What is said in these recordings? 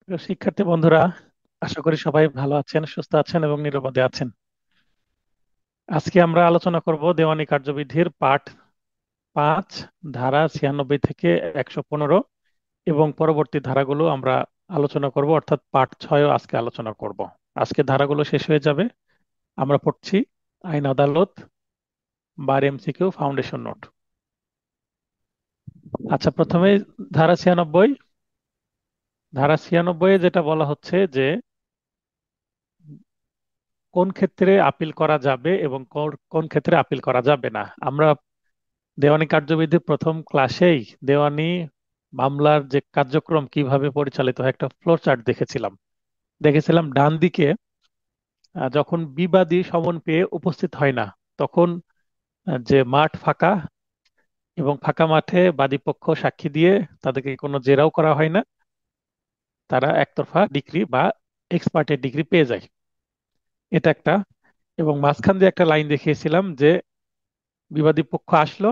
প্রিয় শিক্ষার্থী বন্ধুরা, আশা করি সবাই ভালো আছেন, সুস্থ আছেন এবং নিরাপদে আছেন। আজকে আমরা আলোচনা করব দেওয়ানি কার্যবিধির পাঠ 5, ধারা 96 থেকে 115 এবং পরবর্তী ধারাগুলো আমরা আলোচনা করব, অর্থাৎ পাঠ 6ও আজকে আলোচনা করব। আজকে ধারাগুলো শেষ হয়ে যাবে। আমরা পড়ছি আইন আদালত, বার এমসিকিউ, ফাউন্ডেশন নোট। আচ্ছা, প্রথমে ধারা 96। ধারা 96 যেটা বলা হচ্ছে যে কোন ক্ষেত্রে আপিল করা যাবে এবং কোন ক্ষেত্রে আপিল করা যাবে না। আমরা দেওয়ানি কার্যবিধি প্রথম ক্লাসেই দেওয়ানি মামলার যে কার্যক্রম কিভাবে পরিচালিত হয় একটা ফ্লো চার্ট দেখেছিলাম ডান দিকে যখন বিবাদী সমন পেয়ে উপস্থিত হয় না, তখন যে মাঠ ফাঁকা এবং ফাঁকা মাঠে বাদীপক্ষ সাক্ষী দিয়ে তাদেরকে কোনো জেরাও করা হয় না, তারা একতরফা ডিক্রি বা এক্সপার্টের ডিগ্রি পেয়ে যায়। এটা একটা। এবং মাঝখান দিয়ে একটা লাইন দেখিয়েছিলাম যে বিবাদী পক্ষ আসলো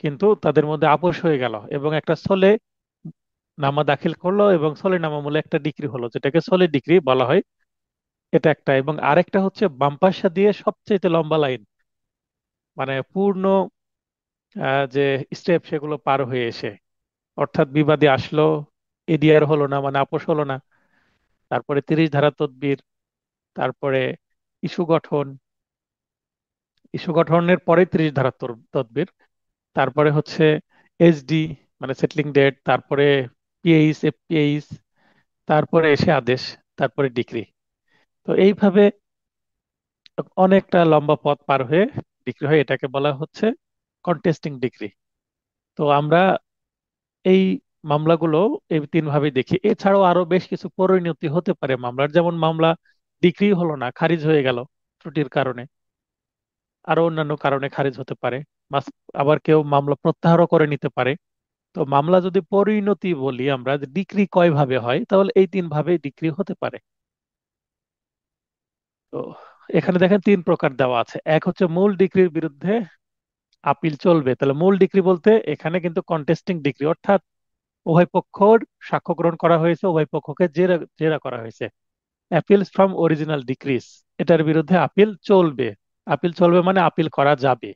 কিন্তু তাদের মধ্যে আপোষ হয়ে গেল এবং একটা সলে নামা দাখিল করলো এবং সলে নামা মূলে একটা ডিগ্রি হলো, যেটাকে সলে ডিগ্রি বলা হয়। এটা একটা। এবং আরেকটা হচ্ছে বাম পাশা দিয়ে সবচেয়ে লম্বা লাইন, মানে পূর্ণ যে স্টেপ সেগুলো পার হয়ে এসে, অর্থাৎ বিবাদী আসলো, এডিআর হলো না মানে আপোষ হলো না, তারপরে 30 ধারা তদবির, তারপরে ইস্যু গঠন, ইস্যু গঠনের পরে 30 ধারা তদবির, তারপরে হচ্ছে এসডি মানে সেটলিং ডেট, তারপরে পিএইচ, এফপিএইচ, তারপরে এসে আদেশ, তারপরে ডিক্রি। তো এইভাবে অনেকটা লম্বা পথ পার হয়ে ডিক্রি হয়, এটাকে বলা হচ্ছে কন্টেস্টিং ডিক্রি। তো আমরা এই মামলাগুলো এই তিন ভাবে দেখি। এছাড়াও আরো বেশ কিছু পরিণতি হতে পারে মামলার, যেমন মামলা ডিক্রি হলো না, খারিজ হয়ে গেল ত্রুটির কারণে, আরো অন্যান্য কারণে খারিজ হতে পারে। আবার কেউ মামলা প্রত্যাহারও করে নিতে পারে। তো মামলা যদি পরিণতি বলি আমরা, যে ডিক্রি কয় ভাবে হয়, তাহলে এই তিন ভাবে ডিক্রি হতে পারে। তো এখানে দেখেন তিন প্রকার দেওয়া আছে। এক হচ্ছে মূল ডিক্রির বিরুদ্ধে আপিল চলবে। তাহলে মূল ডিক্রি বলতে এখানে কিন্তু কন্টেস্টিং ডিক্রি, অর্থাৎ উভয় পক্ষর সাক্ষ্য গ্রহণ করা হয়েছে, উভয় পক্ষকে জেরা জেরা করা হয়েছে। অ্যাপিলস ফ্রম অরিজিনাল ডিক্রিজ, এটার বিরুদ্ধে আপিল চলবে। আপিল চলবে মানে আপিল করা যাবে।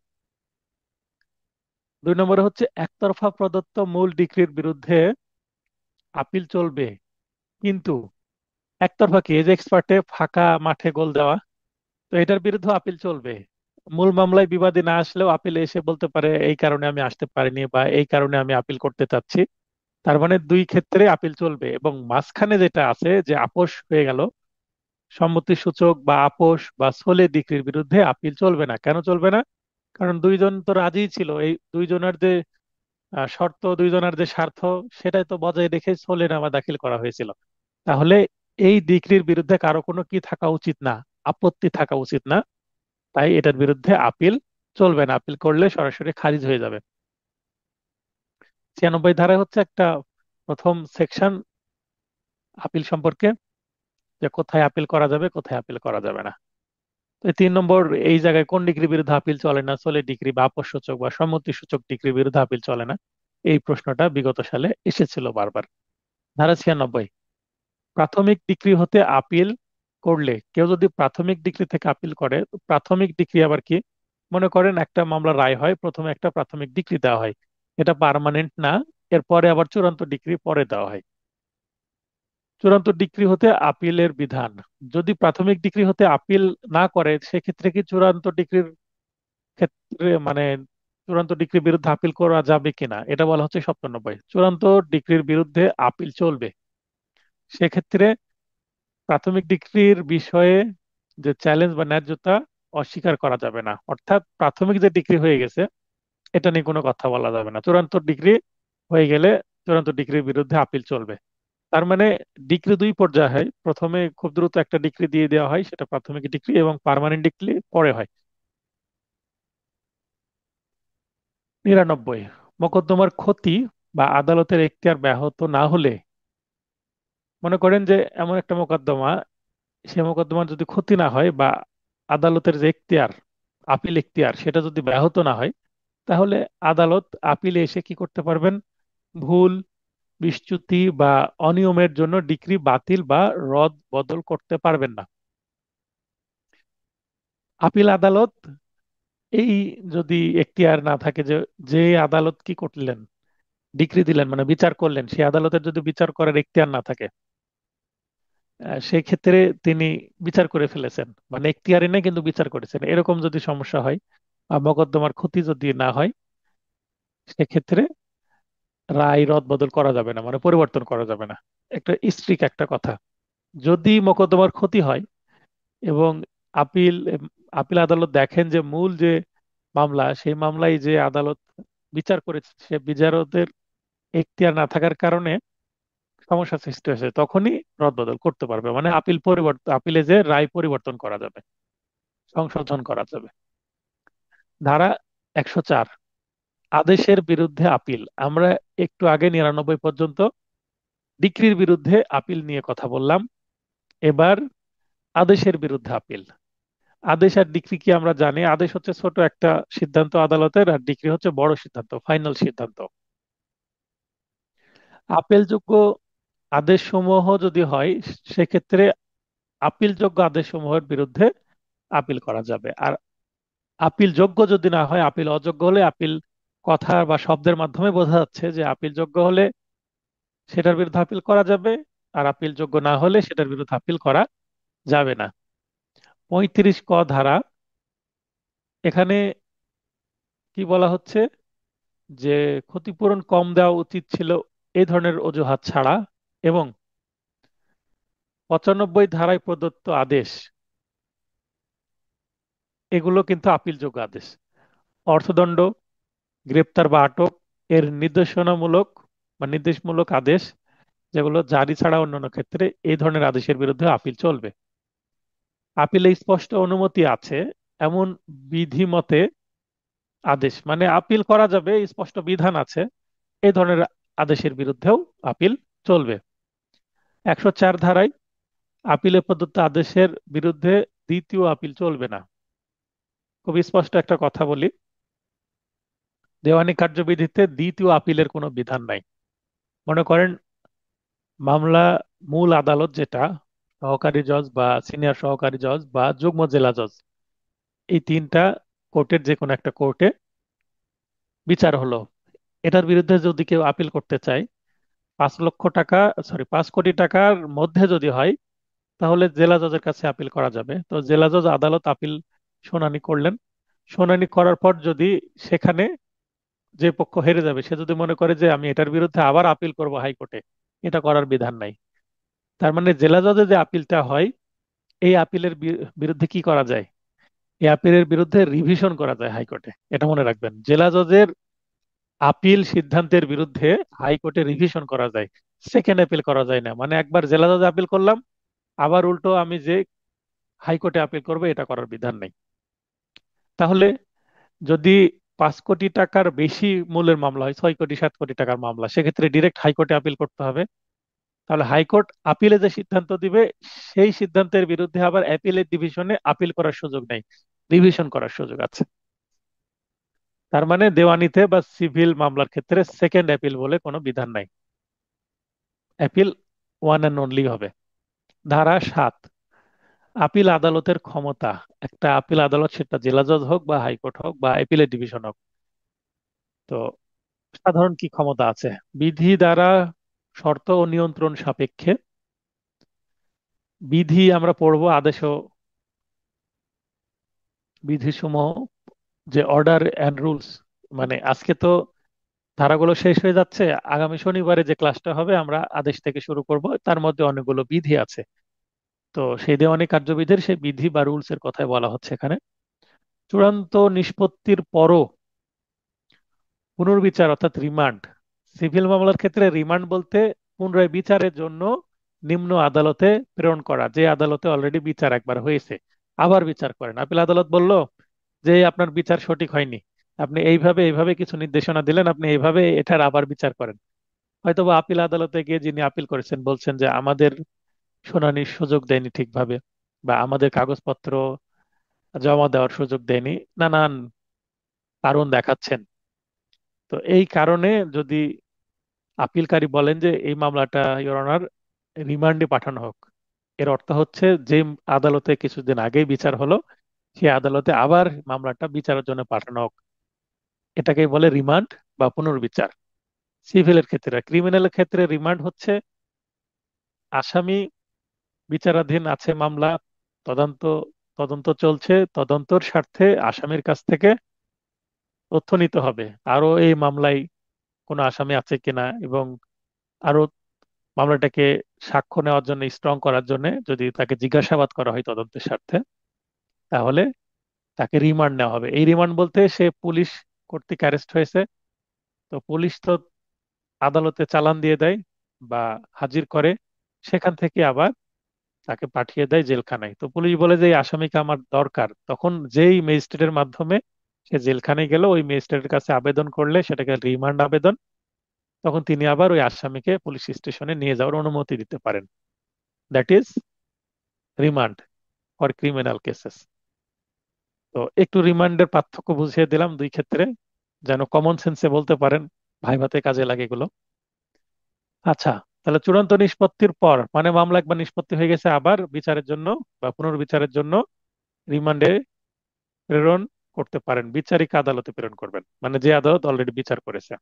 দুই নম্বরে হচ্ছে একতরফা প্রদত্ত মূল ডিক্রির বিরুদ্ধে আপিল চলবে, কিন্তু একতরফা কি, এই যে এক্সপার্টে ফাঁকা মাঠে গোল দেওয়া, তো এটার বিরুদ্ধে আপিল চলবে। মূল মামলায় বিবাদী না আসলেও আপিলে এসে বলতে পারে এই কারণে আমি আসতে পারিনি বা এই কারণে আমি আপিল করতে চাচ্ছি। তার মানে দুই ক্ষেত্রে আপিল চলবে। এবং মাঝখানে যেটা আছে যে আপোষ হয়ে গেল, সম্মতি সূচক বা আপোষ বা সোলে ডিক্রির বিরুদ্ধে আপিল চলবে না। কেন চলবে না? কারণ দুইজন তো রাজি ছিল, এই দুইজনের যে শর্ত, দুইজনের যে স্বার্থ, সেটাই তো বজায় রেখে সোলে নামা দাখিল করা হয়েছিল। তাহলে এই ডিক্রির বিরুদ্ধে কারো কোনো কি থাকা উচিত না, আপত্তি থাকা উচিত না। তাই এটার বিরুদ্ধে আপিল চলবে না, আপিল করলে সরাসরি খারিজ হয়ে যাবে। 96 ধারায় হচ্ছে একটা প্রথম সেকশন আপিল সম্পর্কে, যে কোথায় আপিল করা যাবে, কোথায় আপিল করা যাবে না। তো এই 3 নম্বর, এই জায়গায় কোন ডিগ্রির বিরুদ্ধে আপিল চলে না, চলে ডিগ্রি বা আপস সূচক বা সম্মতি সূচক ডিগ্রির বিরুদ্ধে আপিল চলে না, এই প্রশ্নটা বিগত সালে এসেছিল বারবার। ধারা 96, প্রাথমিক ডিগ্রি হতে আপিল করলে, কেউ যদি প্রাথমিক ডিগ্রি থেকে আপিল করে, তো প্রাথমিক ডিগ্রি আবার কি? মনে করেন একটা মামলা রায় হয়, প্রথমে একটা প্রাথমিক ডিগ্রি দেওয়া হয়, এটা পার্মানেন্ট না, এরপরে আবার চূড়ান্ত ডিগ্রি পরে দেওয়া হয়। চূড়ান্ত ডিক্রি হতে আপিলের বিধান, যদি প্রাথমিক ডিক্রি হতে আপিল না করে, সেক্ষেত্রে কি চূড়ান্ত ডিক্রির ক্ষেত্রে মানে চূড়ান্ত ডিক্রির বিরুদ্ধে আপিল করা যাবে কিনা, এটা বলা হচ্ছে 97। চূড়ান্ত ডিক্রির বিরুদ্ধে আপিল চলবে। সেক্ষেত্রে প্রাথমিক ডিক্রির বিষয়ে যে চ্যালেঞ্জ বা ন্যায্যতা অস্বীকার করা যাবে না, অর্থাৎ প্রাথমিক যে ডিক্রি হয়ে গেছে এটা নিয়ে কোনো কথা বলা যাবে না। চূড়ান্ত ডিক্রি হয়ে গেলে চূড়ান্ত ডিক্রির বিরুদ্ধে আপিল চলবে। তার মানে ডিক্রি দুই পর্যায়ে হয়, প্রথমে খুব দ্রুত একটা ডিক্রি দিয়ে দেওয়া হয়, সেটা প্রাথমিক ডিক্রি, এবং পার্মানেন্ট ডিক্রি পরে হয়। 99, মোকদ্দমার ক্ষতি বা আদালতের এখতিয়ার ব্যাহত না হলে, মনে করেন যে এমন একটা মোকদ্দমা, সে মোকদ্দমার যদি ক্ষতি না হয় বা আদালতের যে এখতিয়ার, আপিল এখতিয়ার, সেটা যদি ব্যাহত না হয়, তাহলে আদালত আপিলে এসে কি করতে পারবেন? ভুল বিচ্যুতি বা অনিয়মের জন্য ডিক্রি বাতিল বা রদ বদল করতে পারবেন না। আপিল আদালত এই যদি এখতিয়ার না থাকে, যে যে আদালত কি করলেন, ডিক্রি দিলেন মানে বিচার করলেন, সেই আদালতের যদি বিচার করার এখতিয়ার না থাকে, সেই ক্ষেত্রে তিনি বিচার করে ফেলেছেন, মানে এখতিয়ারে নেই কিন্তু বিচার করেছেন, এরকম যদি সমস্যা হয় বা মোকদ্দমার ক্ষতি যদি না হয়, সেক্ষেত্রে রায় রদ বদল করা যাবে না, মানে পরিবর্তন করা যাবে না। একটা স্ট্রিক্ট একটা কথা। যদি মোকদ্দমার ক্ষতি হয় এবং আপিল আপিল আদালত দেখেন যে মূল যে মামলা, সেই মামলায় যে আদালত বিচার করেছে সে বিচারকের এখতিয়ার না থাকার কারণে সমস্যা সৃষ্টি হয়েছে, তখনই রদবদল করতে পারবে, মানে আপিল পরিবর্তন, আপিলে যে রায় পরিবর্তন করা যাবে, সংশোধন করা যাবে। ধারা 104, আদেশের বিরুদ্ধে আপিল। আমরা একটু আগে 99 পর্যন্ত ডিক্রির বিরুদ্ধে আপিল নিয়ে কথা বললাম। এবার আদেশের বিরুদ্ধে আপিল। আদেশ আর ডিক্রি কি আমরা জানি, আদেশ হচ্ছে ছোট একটা সিদ্ধান্ত আদালতের, আর ডিক্রি হচ্ছে বড় সিদ্ধান্ত, ফাইনাল সিদ্ধান্ত। আপিলযোগ্য আদেশসমূহ যদি হয়, সেক্ষেত্রে আপিলযোগ্য আদেশসমূহের বিরুদ্ধে আপিল করা যাবে। আর আপিল যোগ্য যদি না হয়, আপিল অযোগ্য হলে, আপিল কথা বা শব্দের মাধ্যমে বোঝা যাচ্ছে যে আপিল যোগ্য হলে সেটার বিরুদ্ধে আপিল করা যাবে, আর আপিল যোগ্য না হলে সেটার বিরুদ্ধে আপিল করা যাবে না। 35 ক ধারা, এখানে কি বলা হচ্ছে যে ক্ষতিপূরণ কম দেওয়া উচিত ছিল এই ধরনের অজুহাত ছাড়া, এবং 95 ধারায় প্রদত্ত আদেশ, এগুলো কিন্তু আপিলযোগ্য আদেশ। অর্থদণ্ড, গ্রেপ্তার বা আটক এর নির্দেশনামূলক বা নির্দেশমূলক আদেশ, যেগুলো জারি ছাড়া অন্যান্য ক্ষেত্রে এই ধরনের আদেশের বিরুদ্ধে আপিল চলবে। আপিলে স্পষ্ট অনুমতি আছে এমন বিধিমতে আদেশ, মানে আপিল করা যাবে, স্পষ্ট বিধান আছে, এই ধরনের আদেশের বিরুদ্ধেও আপিল চলবে। 104 ধারায় আপিলে প্রদত্ত আদেশের বিরুদ্ধে দ্বিতীয় আপিল চলবে না। খুব স্পষ্ট একটা কথা বলি, দেওয়ানি কার্যবিধিতে দ্বিতীয় আপিলের কোনো বিধান নাই। মনে করেন মামলা, মূল আদালত যেটা, সহকারী জজ বা সিনিয়র সহকারী জজ বা যুগ্ম জেলা জজ, এই তিনটা কোর্টের যে কোনো একটা কোর্টে বিচার হলো, এটার বিরুদ্ধে যদি কেউ আপিল করতে চায়, 5 লক্ষ টাকা, সরি 5 কোটি টাকার মধ্যে যদি হয়, তাহলে জেলা জজের কাছে আপিল করা যাবে। তো জেলা জজ আদালত আপিল শুনানি করলেন, শুনানি করার পর যদি সেখানে যে পক্ষ হেরে যাবে, সে যদি মনে করে যে আমি এটার বিরুদ্ধে আবার আপিল করব হাইকোর্টে, এটা করার বিধান নাই। তার মানে জেলা জজে যে আপিলটা হয়, এই আপিলের বিরুদ্ধে কি করা যায়, এই আপিলের বিরুদ্ধে রিভিশন করা যায় হাইকোর্টে। এটা মনে রাখবেন, জেলা জজের আপিল সিদ্ধান্তের বিরুদ্ধে হাইকোর্টে রিভিশন করা যায়, সেকেন্ড আপিল করা যায় না। মানে একবার জেলা জজে আপিল করলাম, আবার উল্টো আমি যে হাইকোর্টে আপিল করবে, এটা করার বিধান নেই। তাহলে যদি 5 কোটি টাকার বেশি মূল্যের মামলা হয়, 6 কোটি 7 কোটি টাকার মামলা, সেক্ষেত্রে ডিরেক্ট হাইকোর্টে আপিল করতে হবে। তাহলে হাইকোর্ট আপিলে যে সিদ্ধান্ত দিবে, সেই সিদ্ধান্তের বিরুদ্ধে আবার অ্যাপিলের ডিভিশনে আপিল করার সুযোগ নেই, রিভিশন করার সুযোগ আছে। তার মানে দেওয়ানিতে বা সিভিল মামলার ক্ষেত্রে সেকেন্ড অ্যাপিল বলে কোনো বিধান নাই, অ্যাপিল ওয়ান অ্যান্ড অনলি হবে। ধারা 7, আপিল আদালতের ক্ষমতা। একটা আপিল আদালত, সেটা জেলা জজ হোক বা হাইকোর্ট হোক বা অ্যাপিলের ডিভিশন হোক, তো সাধারণ কি ক্ষমতা আছে? বিধি দ্বারা শর্ত ও নিয়ন্ত্রণ সাপেক্ষে, বিধি আমরা পড়বো, আদেশও, বিধিসমূহ, যে অর্ডার অ্যান্ড রুলস, মানে আজকে তো ধারাগুলো শেষ হয়ে যাচ্ছে, আগামী শনিবারে যে ক্লাসটা হবে আমরা আদেশ থেকে শুরু করব, তার মধ্যে অনেকগুলো বিধি আছে। তো সেই দেওয়ানি কার্যবিধির সেই বিধি বা রুলস এর কথাই বলা হচ্ছে এখানে। চূড়ান্ত নিষ্পত্তির পরও পুনর্বিচার অর্থাৎ রিমান্ড। সিভিল মামলার ক্ষেত্রে রিমান্ড বলতে পুনরায় বিচারের জন্য নিম্ন আদালতে প্রেরণ করা, যে আদালতে অলরেডি বিচার একবার হয়েছে, আবার বিচার করেন। আপিল আদালত বলল যে আপনার বিচার সঠিক হয়নি, আপনি এইভাবে এইভাবে কিছু নির্দেশনা দিলেন, আপনি এইভাবে এটার আবার বিচার করেন। হয়তোবা আপিল আদালতে গিয়ে যিনি আপিল করেছেন বলছেন যে আমাদের শুনানির সুযোগ দেয়নি ঠিকভাবে, বা আমাদের কাগজপত্র জমা দেওয়ার সুযোগ দেয়নি, নানান কারণ দেখাচ্ছেন। তো এই কারণে যদি আপিলকারী বলেন যে এই মামলাটা ইওর অনার রিমান্ডে পাঠানো হোক। এর অর্থ হচ্ছে যে আদালতে কিছুদিন আগেই বিচার হলো সেই আদালতে আবার মামলাটা বিচারের জন্য পাঠানো হোক। এটাকেই বলে রিমান্ড বা পুনর্বিচার। সিভিলের ক্ষেত্রে, ক্রিমিনালের ক্ষেত্রে রিমান্ড হচ্ছে আসামি বিচারাধীন আছে, মামলা তদন্ত তদন্ত চলছে, তদন্তর স্বার্থে আসামির কাছ থেকে তথ্য নিতে হবে আরো এই মামলায় কোনো আসামি আছে কিনা, এবং আরো মামলাটাকে সাক্ষ্য নেওয়ার জন্য, স্ট্রং করার জন্য যদি তাকে জিজ্ঞাসাবাদ করা হয় তদন্তের স্বার্থে, তাহলে তাকে রিমান্ড নেওয়া হবে। এই রিমান্ড বলতে সে পুলিশ কর্তৃক অ্যারেস্ট হয়েছে, তো পুলিশ তো আদালতে চালান দিয়ে দেয় বা হাজির করে, সেখান থেকে আবার তাকে পাঠিয়ে দেয় জেলখানায়। তো পুলিশ বলে যে এই আসামিকে আমার দরকার, তখন যেই ম্যাজিস্ট্রেটের মাধ্যমে সে জেলখানায় গেল, ওই ম্যাজিস্ট্রেটের কাছে আবেদন করলে সেটাকে রিমান্ড আবেদন, তখন তিনি আবার ওই আসামিকে পুলিশ স্টেশনে নিয়ে যাওয়ার অনুমতি দিতে পারেন। That is remand for criminal cases. তো একটু রিমান্ডের পার্থক্য বুঝিয়ে দিলাম দুই ক্ষেত্রে, যেন কমন সেন্সে বলতে পারেন, ভাইভাতে কাজে লাগে এগুলো। আচ্ছা, তাহলে চূড়ান্ত নিষ্পত্তির পর মানে মামলা একবার নিষ্পত্তি হয়ে গেছে, আবার বিচারের জন্য বা পুনর্বিচারের জন্য রিমান্ডে প্রেরণ করতে পারেন, বিচারিক আদালতে প্রেরণ করবেন, মানে যে আদালত অলরেডি বিচার করেছে।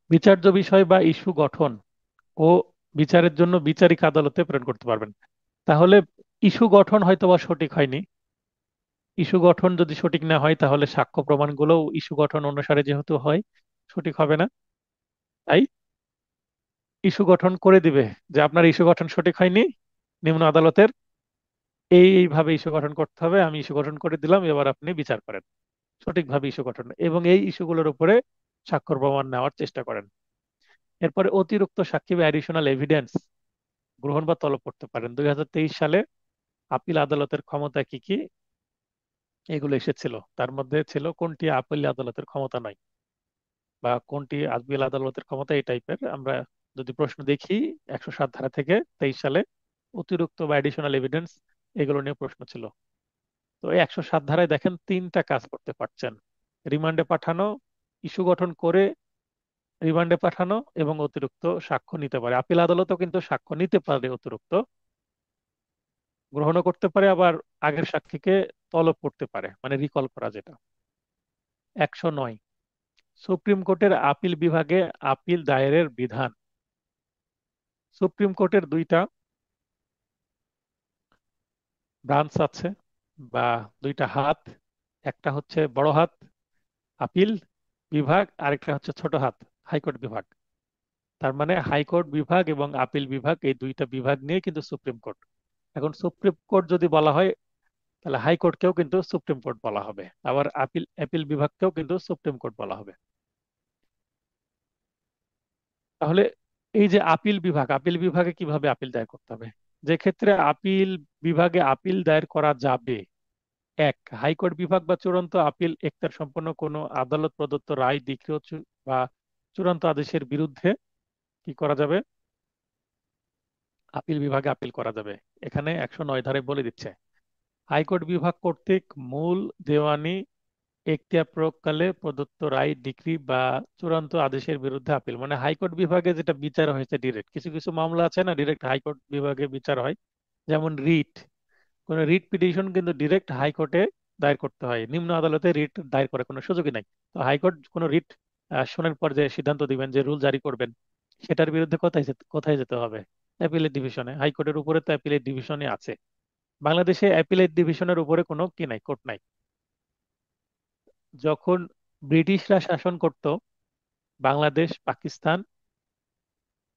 বিচার্য বিষয় বা ইস্যু গঠন ও বিচারের জন্য বিচারিক আদালতে প্রেরণ করতে পারবেন। তাহলে ইস্যু গঠন হয়তো বা সঠিক হয়নি। ইস্যু গঠন যদি সঠিক না হয় তাহলে সাক্ষ্য প্রমাণগুলো ইস্যু গঠন অনুসারে যেহেতু হয়, সঠিক হবে না। তাই ইস্যু গঠন করে দিবে যে আপনার ইস্যু গঠন সঠিক হয়নি, নিম্ন আদালতের এইভাবে ইস্যু গঠন করতে হবে, আমি ইস্যু গঠন করে দিলাম, এবার আপনি বিচার করেন সঠিকভাবে ইস্যু গঠন, এবং এই ইস্যুগুলোর উপরে স্বাক্ষর প্রমাণ নেওয়ার চেষ্টা করেন। এরপরে অতিরিক্ত সাক্ষী বা অ্যাডিশনাল এভিডেন্স গ্রহণ বা তলব করতে পারেন। 2023 সালে আপিল আদালতের ক্ষমতা কি কি এগুলো এসেছিল, তার মধ্যে ছিল কোনটি আপিল আদালতের ক্ষমতা নয় বা কোনটি আপিল আদালতের ক্ষমতা, এই টাইপের আমরা যদি প্রশ্ন দেখি 107 ধারা থেকে 23 সালে অতিরিক্ত বা অ্যাডিশনাল এভিডেন্স এগুলো নিয়ে প্রশ্ন ছিল। তো এই 107 ধারায় দেখেন তিনটা কাজ করতে পারছেন: রিমান্ডে পাঠানো, ইস্যু গঠন করে রিমান্ডে পাঠানো, এবং অতিরিক্ত সাক্ষ্য নিতে পারে। আপিল আদালতও কিন্তু সাক্ষ্য নিতে পারে, অতিরিক্ত গ্রহণও করতে পারে, আবার আগের সাক্ষীকে তলব করতে পারে, মানে রিকল করা যেটা। 109 সুপ্রিম কোর্টের আপিল বিভাগে আপিল দায়েরের বিধান। সুপ্রিম কোর্টের দুইটা ব্রাঞ্চ আছে বা দুইটা হাত, একটা হচ্ছে বড় হাত আপিল বিভাগ, আরেকটা হচ্ছে ছোট হাত হাইকোর্ট বিভাগ। তার মানে হাইকোর্ট বিভাগ এবং আপিল বিভাগ এই দুইটা বিভাগ নিয়ে কিন্তু সুপ্রিম কোর্ট। এখন সুপ্রিম কোর্ট যদি বলা হয় তাহলে হাইকোর্টকেও কিন্তু সুপ্রিম কোর্ট বলা হবে, আবার আপিল আপিল বিভাগকেও কিন্তু সুপ্রিম কোর্ট বলা হবে। তাহলে এই যে আপিল বিভাগ, আপিল বিভাগে কিভাবে আপিল দায়ের করতে হবে? যে ক্ষেত্রে আপিল বিভাগে আপিল দায়ের করা যাবে, এক, হাইকোর্ট বিভাগ বা চূড়ান্ত আপিল এখতিয়ার সম্পন্ন কোনো আদালত প্রদত্ত রায়, ডিক্রি বা চূড়ান্ত আদেশের বিরুদ্ধে কি করা যাবে? আপিল বিভাগে আপিল করা যাবে। এখানে 109 ধারায় বলে দিচ্ছে হাইকোর্ট বিভাগ কর্তৃক মূল দেওয়ানি এখতিয়ার প্রয়োগকালে প্রদত্ত রায়, ডিক্রি বা চূড়ান্ত আদেশের বিরুদ্ধে আপিল, মানে হাইকোর্ট বিভাগে যেটা বিচার হয়েছে ডিরেক্ট, কিছু কিছু মামলা আছে না ডিরেক্ট হাইকোর্ট বিভাগে বিচার হয়, যেমন রিট, কোন রিট পিটিশন কিন্তু ডিরেক্ট হাইকোর্টে দায়ের করতে হয়, নিম্ন আদালতে রিট দায়ের করার কোনো সুযোগই নাই। তো হাইকোর্ট কোনো রিট শোনার পর যে সিদ্ধান্ত দিবেন, যে রুল জারি করবেন, সেটার বিরুদ্ধে কোথায় যেতে হবে? অ্যাপিলেট ডিভিশনে। হাইকোর্টের উপরে তো অ্যাপিলেট ডিভিশনে আছে। বাংলাদেশে অ্যাপিলেট ডিভিশনের উপরে কোনো কি নাই, কোর্ট নাই। যখন ব্রিটিশরা শাসন করত বাংলাদেশ, পাকিস্তান,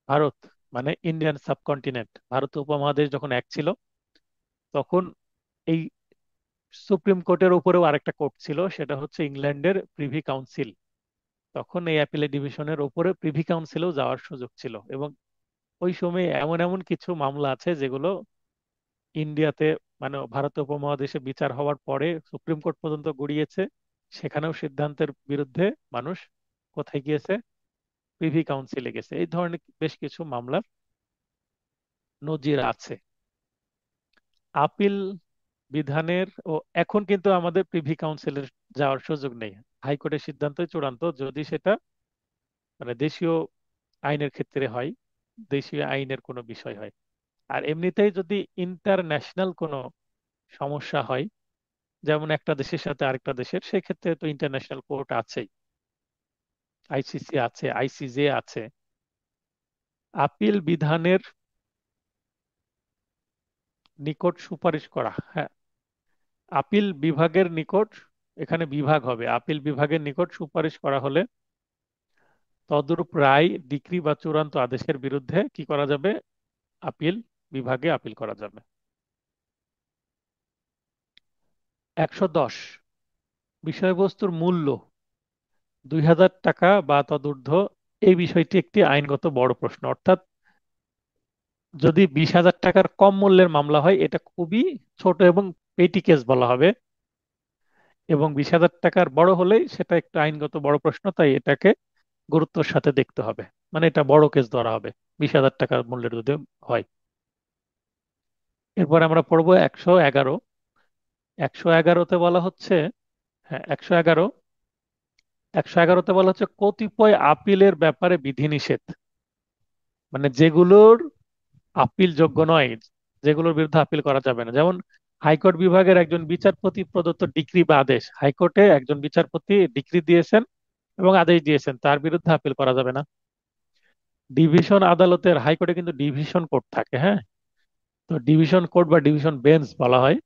ভারত, মানে ইন্ডিয়ান সাবকন্টিনেন্ট, ভারত উপমহাদেশ যখন এক ছিল, তখন এই সুপ্রিম কোর্টের উপরেও আরেকটা কোর্ট ছিল, সেটা হচ্ছে ইংল্যান্ডের প্রিভি কাউন্সিল। তখন এই অ্যাপিলেট ডিভিশনের উপরে প্রিভি কাউন্সিলেও যাওয়ার সুযোগ ছিল, এবং ওই সময় এমন এমন কিছু মামলা আছে যেগুলো ইন্ডিয়াতে, মানে ভারতীয় উপমহাদেশে বিচার হওয়ার পরে সুপ্রিম কোর্ট পর্যন্ত গড়িয়েছে, সেখানেও সিদ্ধান্তের বিরুদ্ধে মানুষ কোথায় গিয়েছে? প্রিভি কাউন্সিলে গেছে। এই ধরনের বেশ কিছু মামলার নজির আছে। আপিল বিধানের ও এখন কিন্তু আমাদের প্রিভি কাউন্সিলের যাওয়ার সুযোগ নেই, হাইকোর্টের সিদ্ধান্তই চূড়ান্ত, যদি সেটা মানে দেশীয় আইনের ক্ষেত্রে হয়, দেশীয় আইনের কোনো বিষয় হয়। আর এমনিতেই যদি ইন্টারন্যাশনাল কোনো সমস্যা হয়, যেমন একটা দেশের সাথে আরেকটা দেশের, সেই ক্ষেত্রে তো ইন্টারন্যাশনাল কোর্ট আছেই, আইসিসি আছে, আইসিজে আছে। আপিল বিধানের নিকট সুপারিশ করা, হ্যাঁ, আপিল বিভাগের নিকট, এখানে বিভাগ হবে, আপিল বিভাগের নিকট সুপারিশ করা হলে তদরূপ রায়, ডিক্রি বা চূড়ান্ত আদেশের বিরুদ্ধে কি করা যাবে? আপিল বিভাগে আপিল করা যাবে। 110, বিষয়বস্তুর মূল্য 2000 টাকা বা তদূর্ধ্ব, এই বিষয়টি একটি আইনগত বড় প্রশ্ন। অর্থাৎ যদি 20,000 টাকার কম মূল্যের মামলা হয়, এটা খুবই ছোট এবং পেটি কেস বলা হবে। এবং 20,000 টাকার বড় হলেই সেটা একটা আইনগত বড় প্রশ্ন, তাই এটাকে গুরুত্বের সাথে দেখতে হবে। মানে এটা বড় কেস ধরা হবে 20,000 টাকার মূল্যের যদি হয়। এরপর আমরা পড়বো 111। 111তে বলা হচ্ছে, হ্যাঁ 111, 111তে বলা হচ্ছে কতিপয় আপিলের ব্যাপারে বিধিনিষেধ। মানে যেগুলোর আপিল যোগ্য নয়, যেগুলোর বিরুদ্ধে আপিল করা যাবে না, যেমন হাইকোর্ট বিভাগের একজন বিচারপতি প্রদত্ত ডিক্রি বা আদেশ, হাইকোর্টে একজন বিচারপতি ডিক্রি দিয়েছেন এবং আদেশ দিয়েছেন, তার বিরুদ্ধে আপিল করা যাবে না। ডিভিশন আদালতের, হাইকোর্টে কিন্তু ডিভিশন কোর্ট থাকে, হ্যাঁ, তো ডিভিশন কোর্ট বা ডিভিশন বেঞ্চ বলা হয়।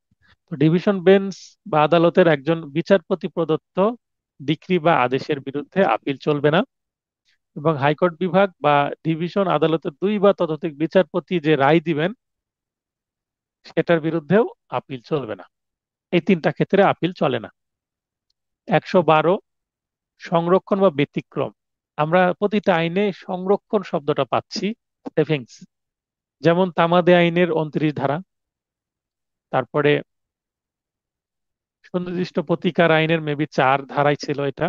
তো ডিভিশন বেঞ্চ বা আদালতের একজন বিচারপতি প্রদত্ত ডিক্রি বা আদেশের বিরুদ্ধে আপিল চলবে না। এবং হাইকোর্ট বিভাগ বা ডিভিশন আদালতের দুই বা ততোধিক বিচারপতি যে রায় দিবেন, সেটার বিরুদ্ধেও আপিল চলবে না। এই তিনটা ক্ষেত্রে আপিল চলে না। 112, সংরক্ষণ বা ব্যতিক্রম। আমরা প্রতিটা আইনে সংরক্ষণ শব্দটা পাচ্ছি, সেভিংস। যেমন তামাদি আইনের 29 ধারা, তারপরে সুনির্দিষ্ট প্রতিকার আইনের মেবি 4 ধারায় ছিল এটা,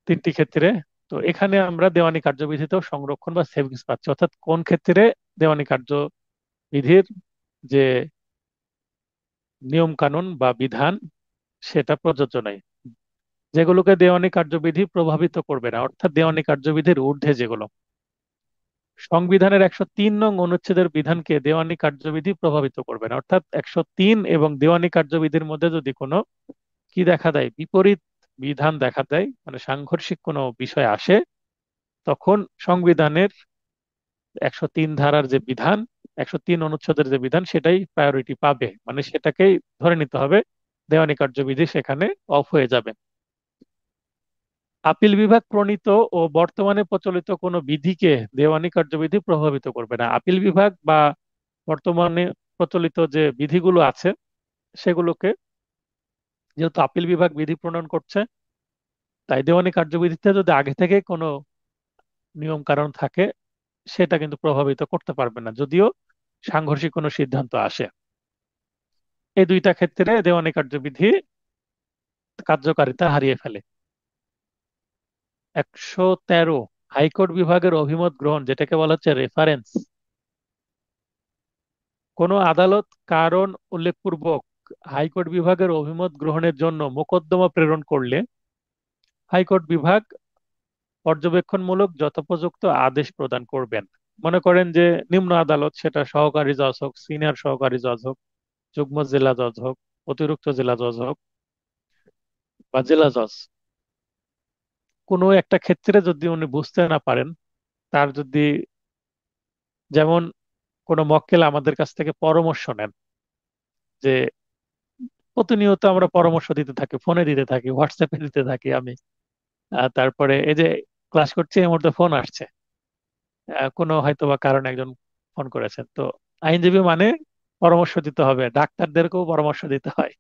তিনটি ক্ষেত্রে। তো এখানে আমরা দেওয়ানি কার্যবিধিতেও সংরক্ষণ বা সেভিংস পাচ্ছি, অর্থাৎ কোন ক্ষেত্রে দেওয়ানি কার্যবিধির যে নিয়ম কানুন বা বিধান, সেটা প্রযোজ্য নয়। যেগুলোকে দেওয়ানি কার্যবিধি প্রভাবিত করবে না, অর্থাৎ দেওয়ানি কার্যবিধির ঊর্ধ্বে যেগুলো। সংবিধানের 103 নং অনুচ্ছেদের বিধানকে দেওয়ানি কার্যবিধি প্রভাবিত করবে না, অর্থাৎ 103 এবং দেওয়ানি কার্যবিধির মধ্যে যদি কোনো কি দেখা দেয়, বিপরীত বিধান দেখা দেয়, মানে সাংঘর্ষিক কোনো বিষয় আসে, তখন সংবিধানের 103 ধারার যে বিধান, 103 অনুচ্ছেদের যে বিধান, সেটাই প্রায়োরিটি পাবে, মানে সেটাকেই ধরে নিতে হবে। দেওয়ানি কার্যবিধি সেখানে অফ হয়ে যাবে। আপিল বিভাগ প্রণীত ও বর্তমানে প্রচলিত কোনো বিধিকে দেওয়ানি কার্যবিধি প্রভাবিত করবে না। আপিল বিভাগ বা বর্তমানে প্রচলিত যে বিধিগুলো আছে, সেগুলোকে, যেহেতু আপিল বিভাগ বিধি প্রণয়ন করছে, তাই দেওয়ানি কার্যবিধিতে যদি আগে থেকে কোনো নিয়ম কানুন থাকে, সেটা কিন্তু প্রভাবিত করতে পারবে না, যদিও সাংঘর্ষিক কোনো সিদ্ধান্ত আসে। এই দুইটা ক্ষেত্রে দেওয়ানি কার্যবিধি কার্যকারিতা হারিয়ে ফেলে। 113, হাইকোর্ট বিভাগের অভিমত গ্রহণ, যেটাকে বলা হচ্ছে রেফারেন্স। কোনো আদালত কারণ উল্লেখপূর্বক হাইকোর্ট বিভাগের অভিমত গ্রহণের জন্য মোকদ্দমা প্রেরণ করলে হাইকোর্ট বিভাগ পর্যবেক্ষণমূলক যথোপযুক্ত আদেশ প্রদান করবেন। মনে করেন যে নিম্ন আদালত, সেটা সহকারী জজ হোক, সিনিয়র সহকারী জজ হোক, যুগ্ম জেলা জজ হোক, অতিরিক্ত জেলা জজ হোক বা জেলা জজ, কোনো একটা ক্ষেত্রে যদি উনি বুঝতে না পারেন, তার যদি, যেমন কোনো মক্কেল আমাদের কাছ থেকে পরামর্শ নেন, যে প্রতিনিয়ত আমরা পরামর্শ দিতে থাকি, ফোনে দিতে থাকি, হোয়াটসঅ্যাপে দিতে থাকি আমি, তারপরে এই যে ক্লাস করছি এই মুহূর্তে ফোন আসছে, কোনো হয়তো বা কারণে একজন ফোন করেছেন, তো আইনজীবী মানে পরামর্শ দিতে হবে, ডাক্তারদেরকেও পরামর্শ দিতে হয়,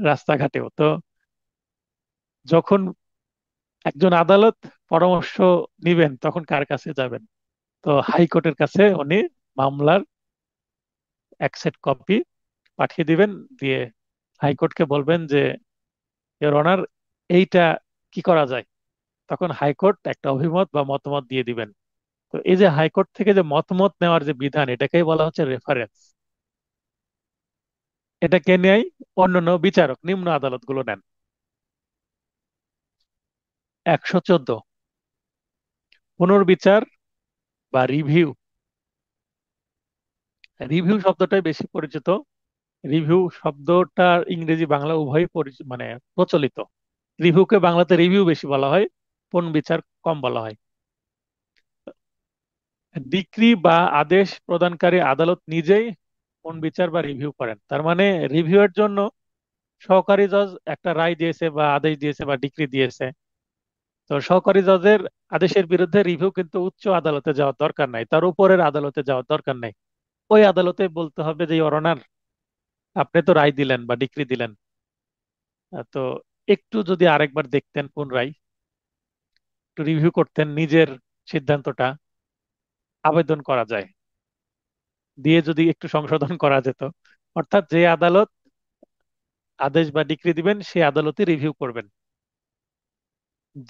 রাস্তাঘাটেও তো। যখন একজন আদালত পরামর্শ নিবেন, তখন কার কাছে যাবেন? তো হাইকোর্টের কাছে উনি মামলার এক সেট কপি পাঠিয়ে দিবেন, দিয়ে হাইকোর্টকে বলবেন যে ইওর অনার, এইটা কি করা যায়। তখন হাইকোর্ট একটা অভিমত বা মতামত দিয়ে দিবেন। তো এই যে হাইকোর্ট থেকে যে মতামত নেওয়ার যে বিধান, এটাকেই বলা হচ্ছে রেফারেন্স। এটা কে নেয়? অন্যান্য বিচারক, নিম্ন আদালত গুলো নেন। 114। পুনর্বিচার বা রিভিউ। রিভিউ শব্দটাই বেশি পরিচিত। রিভিউ শব্দটার ইংরেজি বাংলা উভয়ই মানে প্রচলিত। রিভিউকে বাংলাতে রিভিউ বেশি বলা হয়, পুনর্বিচার কম বলা হয়। ডিক্রি বা আদেশ প্রদানকারী আদালত নিজেই পুনর্বিচার বা রিভিউ করেন। তার মানে রিভিউ এর জন্য সহকারী জজ একটা রায় দিয়েছে বা আদেশ দিয়েছে বা ডিক্রি দিয়েছে, তো সহকারী জজের আদেশের বিরুদ্ধে রিভিউ কিন্তু উচ্চ আদালতে যাওয়ার দরকার নাই, তার উপরের আদালতে যাওয়ার দরকার নাই। ওই আদালতে বলতে হবে যে ইওর অনার, আপনি তো রায় দিলেন বা ডিক্রি দিলেন, তো একটু যদি আরেকবার দেখতেন পুনরায়, একটু রিভিউ করতেন নিজের সিদ্ধান্তটা, আবেদন করা যায়, দিয়ে যদি একটু সংশোধন করা যেত। অর্থাৎ যে আদালত আদেশ বা ডিক্রি দিবেন সেই আদালতে রিভিউ করবেন।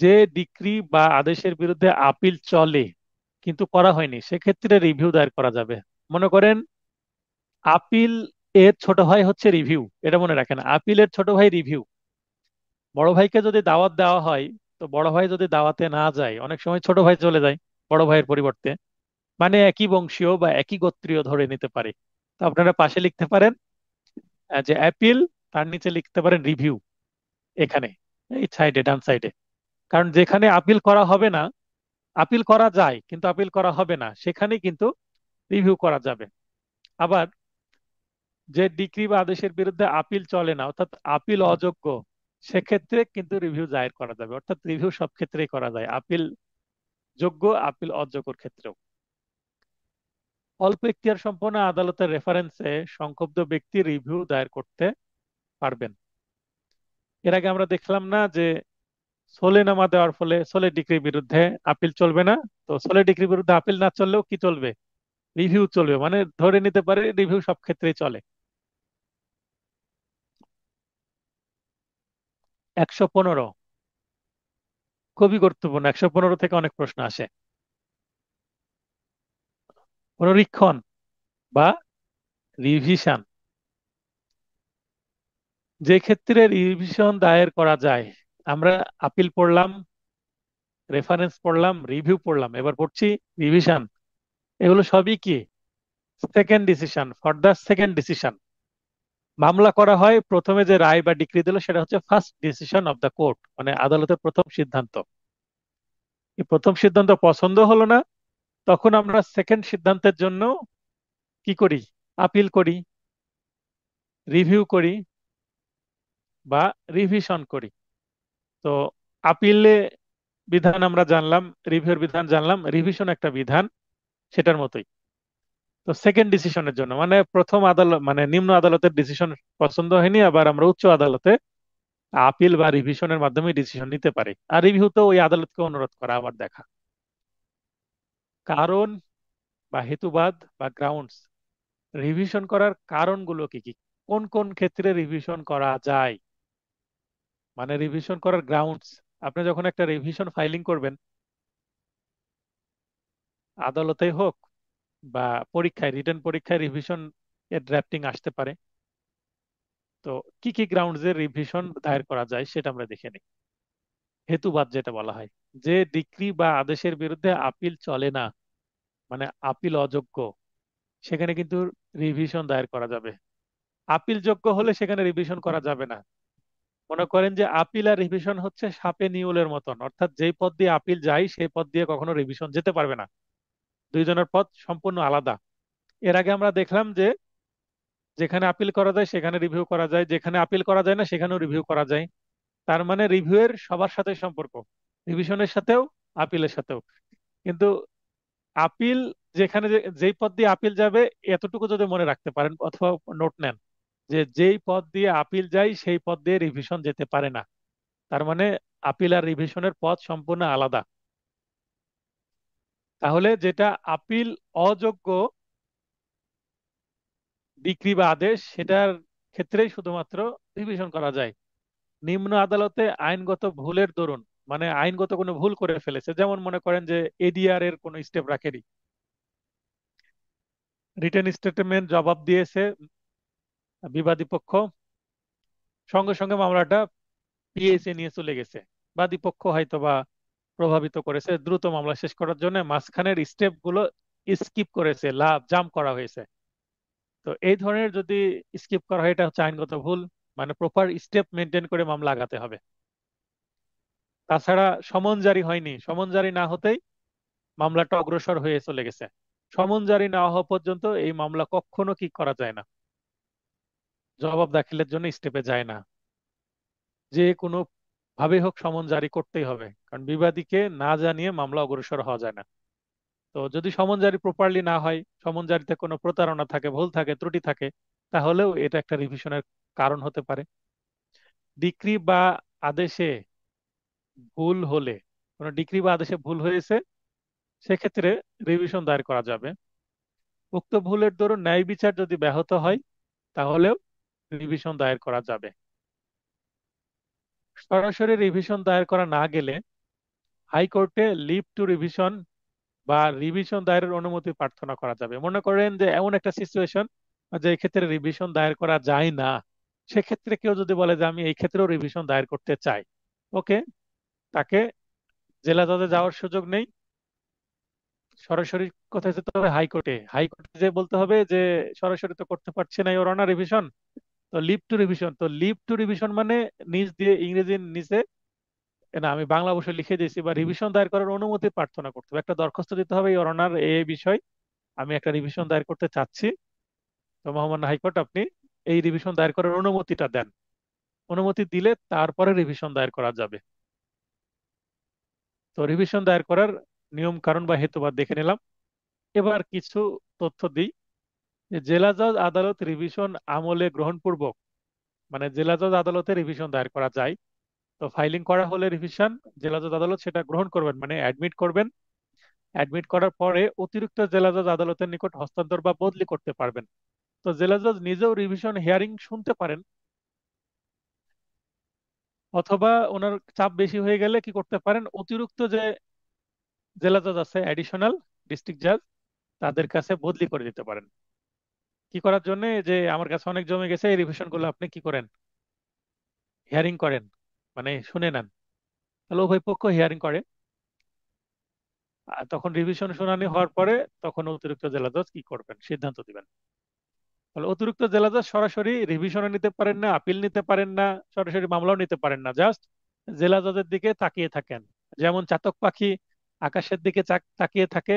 যে ডিক্রি বা আদেশের বিরুদ্ধে আপিল চলে কিন্তু করা হয়নি, সেক্ষেত্রে রিভিউ দায়ের করা যাবে। মনে করেন আপিল এর ছোট ভাই হচ্ছে রিভিউ, এটা মনে রাখেন, আপিলের ছোট ভাই রিভিউ। বড় ভাইকে যদি দাওয়াত দেওয়া হয়, তো বড় ভাই যদি দাওয়াতে না যায়, অনেক সময় ছোট ভাই চলে যায় বড় ভাইয়ের পরিবর্তে, মানে একই বংশীয় বা একই গোত্রীয় ধরে নিতে পারে। তো আপনারা পাশে লিখতে পারেন যে অ্যাপিল, তার নিচে লিখতে পারেন রিভিউ, এখানে এই সাইডে, ডান সাইডে। কারণ যেখানে আপিল করা হবে না, আপিল করা যায় কিন্তু আপিল করা হবে না, সেখানে কিন্তু রিভিউ করা যাবে। আবার যে ডিক্রি বা আদেশের বিরুদ্ধে আপিল চলে না, অর্থাৎ আপিল অযোগ্য, সেক্ষেত্রে কিন্তু রিভিউ দায়ের করা যাবে। অর্থাৎ রিভিউ সব ক্ষেত্রেই করা যায়, আপিল যোগ্য আপিল অযোগ্যর ক্ষেত্রেও। অল্প এখতিয়ার সম্পন্ন আদালতের রেফারেন্সে সংক্ষুব্ধ ব্যক্তি রিভিউ দায়ের করতে পারবেন। এর আগে আমরা দেখলাম না যে সোলেনামা দেওয়ার ফলে সোলে ডিক্রির বিরুদ্ধে আপিল চলবে না, তো সোলে ডিক্রির বিরুদ্ধে আপিল না চললেও কি চলবে, রিভিউ চলবে, মানে ধরে নিতে পারে রিভিউ সব ক্ষেত্রেই চলে। 115, খুবই গুরুত্বপূর্ণ, 115 থেকে অনেক প্রশ্ন আসে। পুনরীক্ষণ বা রিভিশন। যে ক্ষেত্রে রিভিশন দায়ের করা যায়, আমরা আপিল পড়লাম, রেফারেন্স পড়লাম, রিভিউ পড়লাম, এবার পড়ছি রিভিশন। এগুলো সবই কি second decision, for the second decision. মামলা করা হয়, প্রথমে যে রায় বা ডিক্রি দিল সেটা হচ্ছে first decision of the court, মানে আদালতের প্রথম সিদ্ধান্ত। এই প্রথম সিদ্ধান্ত পছন্দ হলো না, তখন আমরা সেকেন্ড সিদ্ধান্তের জন্য কি করি, আপিল করি, রিভিউ করি বা রিভিশন করি। তো আপিলে বিধান আমরা জানলাম, রিভিউর বিধান জানলাম, রিভিশন একটা বিধান সেটার মতোই। তো সেকেন্ড ডিসিশনের জন্য মানে প্রথম আদালত মানে নিম্ন আদালতের ডিসিশন পছন্দ হয়নি, আবার আমরা উচ্চ আদালতে আপিল বা রিভিশনের মাধ্যমে ডিসিশন নিতে পারি। আর রিভিউ তো ওই আদালতকে অনুরোধ করা, আবার দেখা। কারণ বা হেতুবাদ বা গ্রাউন্ডস, রিভিশন করার কারণগুলো কি কি, কোন কোন ক্ষেত্রে রিভিশন করা যায়, মানে রিভিশন করার গ্রাউন্ডস। আপনি যখন একটা রিভিশন ফাইলিং করবেন, আদালতে হোক বা পরীক্ষায়, রিটেন পরীক্ষায় রিভিশন এর ড্রাফটিং আসতে পারে, তো কি কি গ্রাউন্ডস এর রিভিশন দায়ের করা যায় সেটা আমরা দেখে নিই। হেতুবাদ যেটা বলা হয়, যে ডিক্রি বা আদেশের বিরুদ্ধে আপিল চলে না, মানে আপিল অযোগ্য, সেখানে কিন্তু রিভিশন দায়ের করা যাবে। আপিল যোগ্য হলে সেখানে রিভিশন করা যাবে না। মনে করেন যে আপিল আর রিভিশন হচ্ছে সাপে নিউলের মতন, অর্থাৎ যেই পথ দিয়ে আপিল যায় সেই পথ দিয়ে কখনো রিভিশন যেতে পারবে না। দুইজনের পথ সম্পূর্ণ আলাদা। এর আগে আমরা দেখলাম যে যেখানে আপিল করা যায় সেখানে রিভিউ করা যায়, যেখানে আপিল করা যায় না সেখানেও রিভিউ করা যায়। তার মানে রিভিউ এর সবার সাথে সম্পর্ক, রিভিশনের সাথেও আপিলের সাথেও। কিন্তু আপিল যেখানে যেই পথ দিয়ে আপিল যাবে, এতটুকু যদি মনে রাখতে পারেন অথবা নোট নেন, যে যেই পথ দিয়ে আপিল যায় সেই পথ দিয়ে রিভিশন যেতে পারে না। তার মানে আপিল আর রিভিশনের পথ সম্পূর্ণ আলাদা। তাহলে যেটা আপিল অযোগ্য ডিক্রি বা আদেশ, সেটার ক্ষেত্রেই শুধুমাত্র রিভিশন করা যায়। নিম্ন আদালতে আইনগত ভুলের দরুন, মানে আইনগত কোনো ভুল করে ফেলেছে, যেমন মনে করেন যে এডিআর এর কোনো স্টেপ রাখেনি, রিটেন স্টেটমেন্ট জবাব দিয়েছে বিবাদী পক্ষ, সঙ্গে সঙ্গে মামলাটা পিএসএ নিয়ে চলে গেছে, বাদী পক্ষ হয়তো বা প্রভাবিত করেছে দ্রুত মামলা শেষ করার জন্য মাঝখানের স্টেপ গুলো স্কিপ করেছে, লাভ জাম্প করা হয়েছে। তো এই ধরনের যদি স্কিপ করা হয় এটা হচ্ছে আইনগত ভুল। মানে প্রপার স্টেপ মেনটেন করে মামলা আগাতে হবে। তাছাড়া সমন জারি হয়নি, সমন জারি না হতেই মামলাটা অগ্রসর হয়ে চলে গেছে। সমন জারি না হওয়া পর্যন্ত এই মামলা কখনো কি করা যায় না, জবাব দাখিলের জন্য স্টেপে যায় না। যে কোনো ভাবে হোক সমন জারি করতেই হবে, কারণ বিবাদীকে না জানিয়ে মামলা অগ্রসর হওয়া যায় না। তো যদি সমন জারি প্রপারলি না হয়, সমন জারিতে কোনো প্রতারণা থাকে, ভুল থাকে, ত্রুটি থাকে, তাহলেও এটা একটা রিভিশনের কারণ হতে পারে। ডিক্রি বা আদেশে ভুল হলে, কোনো ডিক্রি বা আদেশে ভুল হয়েছে, সেক্ষেত্রে রিভিশন দায়ের করা যাবে। উক্ত ভুলের দরুন ন্যায় বিচার যদি ব্যাহত হয়, তাহলেও রিভিশন দায়ের করা যাবে। সরাসরি রিভিশন দায়ের করা না গেলে হাইকোর্টে লিভ টু রিভিশন বা রিভিশন দায়েরের অনুমতি প্রার্থনা করা যাবে। মনে করেন যে এমন একটা সিচুয়েশন যে এই ক্ষেত্রে রিভিশন দায়ের করা যায় না, সেক্ষেত্রে কেউ যদি বলে যে আমি এই ক্ষেত্রেও রিভিশন দায়ের করতে চাই, ওকে, তাকে জেলা জজে যাওয়ার সুযোগ নেই। সরাসরি কোথায় যেতে হবে? হাইকোর্টে। হাইকোর্টে যে বলতে হবে যে সরাসরি তো করতে পারছি না ইওর অনার রিভিশন, তো লিভ টু রিভিশন। তো লিভ টু রিভিশন মানে নিজ দিয়ে ইংরেজির নিচে, না আমি বাংলা অবশ্যই লিখে দিয়েছি, বা রিভিশন দায়ের করার অনুমতি প্রার্থনা করতে হবে, একটা দরখাস্ত দিতে হবে ইওর অনার এই বিষয় আমি একটা রিভিশন দায়ের করতে চাচ্ছি, তো মহামান্য হাইকোর্ট আপনি এই রিভিশন দায়ের করার অনুমতিটা দেন। অনুমতি দিলে তারপরে রিভিশন দায়ের করা যাবে। তো রিভিশন দায়ের করার নিয়ম কারণ বা হেতুবাদ দেখে নিলাম। এবার কিছু তথ্য দিই। যে জেলা জজ আদালত রিভিশন আমলে গ্রহণপূর্বক, মানে জেলা জজ আদালতে রিভিশন দায়ের করা যায়। তো ফাইলিং করা হলে রিভিশন জেলা জজ আদালত সেটা গ্রহণ করবেন, মানে অ্যাডমিট করবেন। অ্যাডমিট করার পরে অতিরিক্ত জেলা জজ আদালতের নিকট হস্তান্তর বা বদলি করতে পারবেন। তো জেলা জজ নিজেও রিভিশন হিয়ারিং শুনতে পারেন, অথবা ওনার চাপ বেশি হয়ে গেলে কি করতে পারেন, অতিরিক্ত যে জেলা জজ আছে, অ্যাডিশনাল ডিস্ট্রিক্ট জাজ, তাদের কাছে বদলি করে দিতে পারেন। কি করার জন্য? যে আমার কাছে অনেক জমে গেছে, এই রিভিশন গুলো আপনি কি করেন, হিয়ারিং করেন, মানে শুনে নেন। তাহলে উভয় পক্ষ হিয়ারিং করে। আর তখন রিভিশন শুনানি হওয়ার পরে তখন অতিরিক্ত জেলা জজ কি করবেন সিদ্ধান্ত দিবেন। তাহলে অতিরিক্ত জেলা জজ সরাসরি রিভিশনও নিতে পারেন না, আপিল নিতে পারেন না, সরাসরি মামলাও নিতে পারেন না, জাস্ট জেলা জজের দিকে তাকিয়ে থাকেন। যেমন চাতক পাখি আকাশের দিকে তাকিয়ে থাকে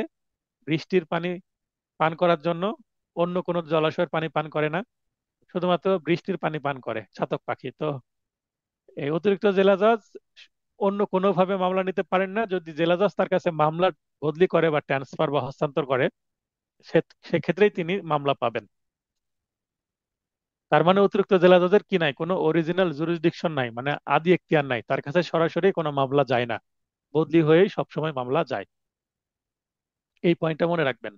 বৃষ্টির পানি পান করার জন্য, অন্য কোনো জলাশয়ের পানি পান করে না, শুধুমাত্র বৃষ্টির পানি পান করে চাতক পাখি। তো এই অতিরিক্ত জেলা জজ অন্য কোনো ভাবে মামলা নিতে পারেন না। যদি জেলা জজ তার কাছে মামলা বদলি করে বা ট্রান্সফার বা হস্তান্তর করে, সেক্ষেত্রেই তিনি মামলা পাবেন। তার মানে অতিরিক্ত জেলা জজের কি নাই, কোনো অরিজিনাল জুরিসডিকশন নাই, মানে আদি এখতিয়ার নাই, তার কাছে সরাসরি কোনো মামলা যায় না, বদলি হয়েই সবসময় মামলা যায়। এই পয়েন্টটা মনে রাখবেন।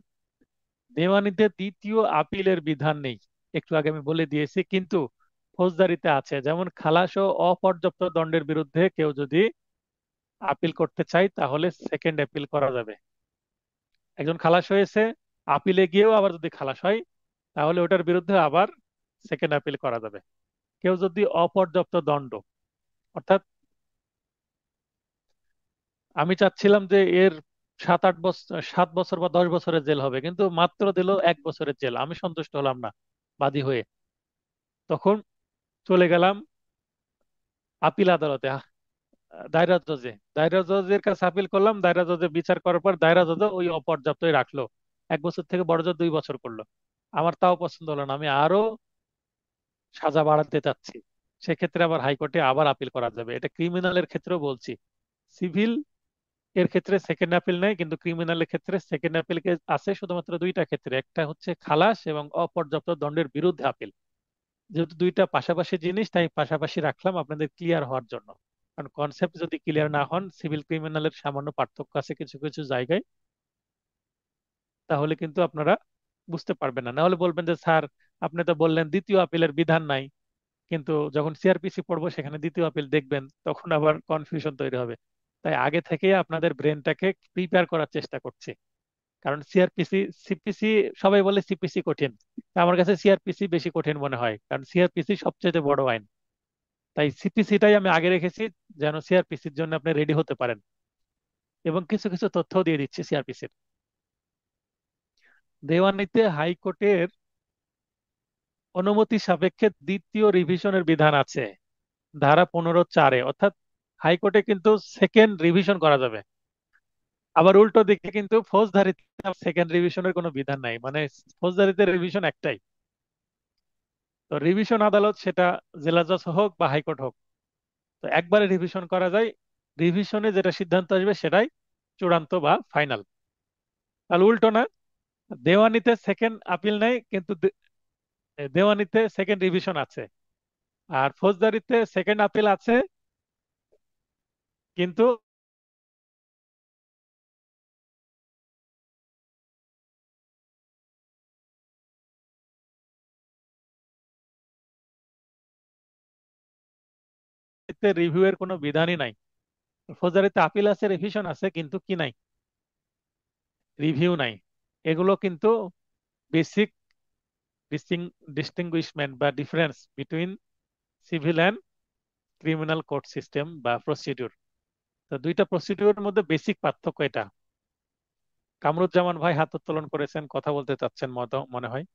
দেওয়ানিতে দ্বিতীয় আপিলের বিধান নেই, একটু আগে আমি বলে দিয়েছি, কিন্তু ফৌজদারিতে আছে। যেমন খালাস ও অপর্যাপ্ত দণ্ডের বিরুদ্ধে কেউ যদি আপিল করতে চায় তাহলে সেকেন্ড আপিল করা যাবে। একজন খালাস হয়েছে, আপিলে গিয়েও আবার যদি খালাস হয়, তাহলে ওটার বিরুদ্ধে আবার সেকেন্ড আপিল করা যাবে। কেউ যদি অপর্যাপ্ত দণ্ড, অর্থাৎ আমি চাচ্ছিলাম যে এর 7-8 বছর, 7 বছর বা 10 বছরের জেল হবে, কিন্তু মাত্র দিল 1 বছরের জেল, আমি সন্তুষ্ট হলাম না বাদী হয়ে, তখন চলে গেলাম আপিল আদালতে, দায়রা জজে। দায়রা জজের কাছে আপিল করলাম, দায়রা জজে বিচার করার পর দায়রা জজ ওই অপর্যাপ্তই রাখলো, 1 বছর থেকে বড় জজ 2 বছর করলো। আমার তাও পছন্দ হলো না, আমি আরো সাজা বাড়াতে চাচ্ছি। সেক্ষেত্রে আবার হাইকোর্টে আবার আপিল করা যাবে। এটা ক্রিমিনালের ক্ষেত্রেও বলছি। সিভিল এর ক্ষেত্রে সেকেন্ড আপিল নেই, কিন্তু ক্রিমিনালের ক্ষেত্রে সেকেন্ড আপিল আছে শুধুমাত্র দুইটা ক্ষেত্রে, একটা হচ্ছে খালাস এবং অপর্যাপ্ত দণ্ডের বিরুদ্ধে আপিল। যেহেতু দুইটা পাশাপাশি জিনিস, তাই পাশাপাশি রাখলাম আপনাদের ক্লিয়ার হওয়ার জন্য। কারণ কনসেপ্ট যদি ক্লিয়ার না হন, সিভিল ক্রিমিনালের সামান্য পার্থক্য আছে কিছু কিছু জায়গায়, তাহলে কিন্তু আপনারা বুঝতে পারবেন না। নাহলে বলবেন যে স্যার আপনি তো বললেন দ্বিতীয় আপিলের বিধান নাই, কিন্তু যখন সিআরপিসি পড়বো সেখানে দ্বিতীয় আপিল দেখবেন, তখন আবার কনফিউশন তৈরি হবে। তাই আগে থেকে আপনাদের ব্রেনটাকে প্রিপেয়ার করার চেষ্টা করছি। কারণ সিআরপিসি, সিপিসি, সবাই বলে সিপিসি কঠিন, তা আমার কাছে সিআরপিসি বেশি কঠিন মনে হয়, কারণ সিআরপিসি সবচেয়ে বড় আইন। তাই সিপিসিটাই আমি আগে রেখেছি, যেন সিআরপিসির জন্য আপনি রেডি হতে পারেন। এবং কিছু কিছু তথ্য দিয়ে দিচ্ছি সিআরপিসির। দেওয়ানিতে হাইকোর্টের অনুমতি সাপেক্ষে দ্বিতীয় রিভিশনের বিধান আছে ধারা 15(4)-এ, অর্থাৎ হাইকোর্টে কিন্তু সেকেন্ড রিভিশন করা যাবে। আবার উল্টো দিকে কিন্তু ফৌজদারিতে সেকেন্ড রিভিশনের কোনো বিধান নাই, মানে ফৌজদারিতে রিভিশন একটাই। তো রিভিশন আদালত সেটা জেলা জজ হোক বা হাইকোর্ট হোক, তো একবারে রিভিশন করা যায়। রিভিশনে যেটা সিদ্ধান্ত আসবে সেটাই চূড়ান্ত বা ফাইনাল। তাহলে উল্টো না, দেওয়ানিতে সেকেন্ড আপিল নাই কিন্তু দেওয়ানিতে সেকেন্ড রিভিশন আছে, আর ফৌজদারিতে সেকেন্ড আপিল আছে কিন্তু রিভিউ এর কোনো বিধানই নাই। ফৌজদারিতে আপিল আছে, রিভিশন আছে, কিন্তু কি নাই, রিভিউ নাই। এগুলো কিন্তু বেসিক ডিস্টিংগুইশমেন্ট বা difference between civil and criminal court system বা প্রসিডিউর। তো দুইটা প্রসিডিউরের মধ্যে বেসিক পার্থক্য এটা। কামরুজ্জামান ভাই হাত উত্তোলন করেছেন, কথা বলতে চাচ্ছেন মনে হয়।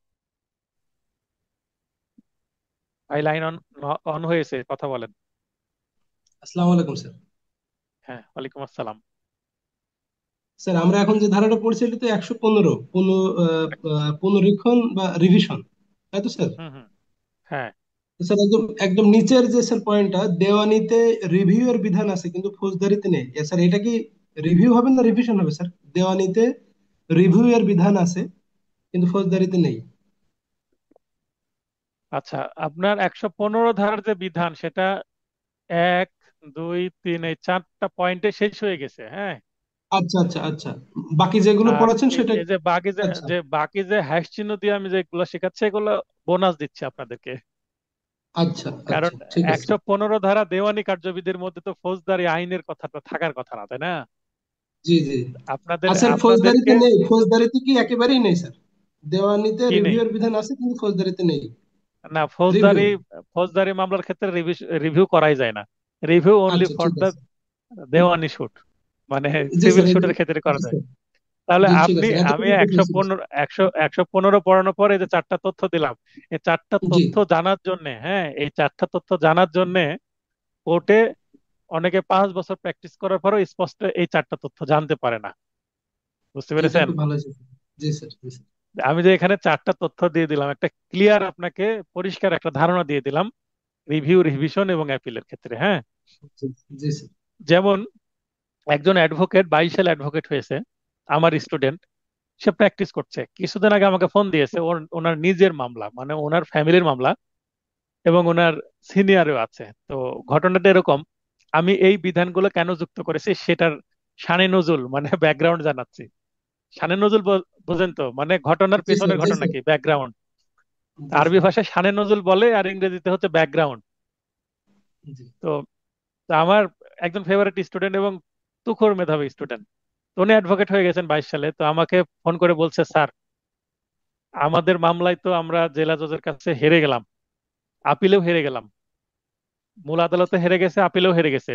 ভাই লাইন অন অন হয়েছে, কথা বলেন। আসসালামু আলাইকুম স্যার। হ্যাঁ, ওয়ালাইকুম আসসালাম। স্যার আমরা এখন যে ধারাটা পড়ছি এটা তো 115 পুনরীক্ষণ বা রিভিশন, তাই তো স্যার? হুম হুম। হ্যাঁ। তো স্যার একদম একদম নিচের যে স্যার পয়েন্টটা, দেওয়ানিতে রিভিউ এর বিধান আছে কিন্তু ফৌজদারিতে নেই, স্যার এটা কি রিভিউ হবে না রিভিশন হবে স্যার? দেওয়ানিতে রিভিউ এর বিধান আছে কিন্তু ফৌজদারিতে নেই। আচ্ছা, আপনার 115 ধারার যে বিধান সেটা 1, 2, 3 এই চারটা পয়েন্টে শেষ হয়ে গেছে। হ্যাঁ। আচ্ছা আচ্ছা আচ্ছা, বাকি যেগুলো আর পড়াচ্ছেন এই সেটা। এই যে বাকি যে আচ্ছা যে বাকি যে হ্যাশ চিহ্ন দিয়ে আমি যেগুলো শেখাচ্ছি এগুলো বোনাস দিচ্ছে আপনাদেরকে। আচ্ছা কারণ আচ্ছা, ঠিক আছে। 115 ধারা দেওয়ানি কার্যবিধির মধ্যে তো ফৌজদারি আইনের কথাটা থাকার কথা না, তাই না? জি জি। আপনাদের আর স্যার আপনাদেরকে ফৌজদারিতে নেই, ফৌজদারিতে কি একেবারেই নেই স্যার? দেওয়ানিতে কি নেই? রিভিউ এর বিধান আছে কিন্তু ফৌজদারিতে নেই। না, রিভিউ। ফৌজদারি মামলার ক্ষেত্রে রিভিউ করাই যায় না। রিভিউ অনলি আচ্ছা ফর ঠিক দ্য আছে। দেওয়ানি শুট, মানে জি সিভিল স্যার, শুটের ক্ষেত্রে করা জি যায়। স্যার। তাহলে জি ঠিক আপনি আছে, আমি এতটুকু একশো বুঝেছি স্যার। পনেরো একশো 115 পড়ানোর পরে যে চারটা তথ্য দিলাম, এই চারটা জি। তথ্য জানার জন্য, হ্যাঁ, এই চারটা তথ্য জানার জন্য কোর্টে অনেকে 5 বছর প্র্যাকটিস করার পরেও স্পষ্ট এই চারটা তথ্য জানতে পারে না। বুঝতে এটা পেরেছেন? খুব ভালো হয়েছে স্যার। জি স্যার, জি স্যার। আমি যে এখানে চারটা তথ্য দিয়ে দিলাম, একটা ক্লিয়ার আপনাকে পরিষ্কার একটা ধারণা দিয়ে দিলাম রিভিউ, রিভিশন এবং অ্যাপিলের ক্ষেত্রে। হ্যাঁ। জি জি স্যার। যেমন একজন অ্যাডভোকেট 22 সাল অ্যাডভোকেট হয়েছে, আমার স্টুডেন্ট, সে প্র্যাকটিস করছে। কিছুদিন আগে আমাকে ফোন দিয়েছে, ওনার নিজের মামলা, মানে ওনার ফ্যামিলির মামলা, এবং ওনার সিনিয়রও আছে। তো ঘটনাটা এরকম, আমি এই বিধানগুলো কেন যুক্ত করেছি সেটার শানে নজুল মানে ব্যাকগ্রাউন্ড জানাচ্ছি। শানে নজুল বোঝেন তো, মানে ঘটনার জি স্যার, পেছনের জি ঘটনা স্যার। কি, ব্যাকগ্রাউন্ড। জি আরবি স্যার। ভাষায় শানে নজুল বলে, আর ইংরেজিতে হচ্ছে ব্যাকগ্রাউন্ড। জি। তো তো আমার একজন ফেভারিট স্টুডেন্ট এবং তুখোর মেধাবী স্টুডেন্ট, উনি অ্যাডভোকেট হয়ে গেছেন 22 সালে। তো আমাকে ফোন করে বলছে, স্যার, আমাদের মামলায় তো আমরা জেলা জজের কাছে হেরে গেলাম, আপিলেও হেরে গেলাম, মূল আদালতে হেরে গেছে, আপিলেও হেরে গেছে।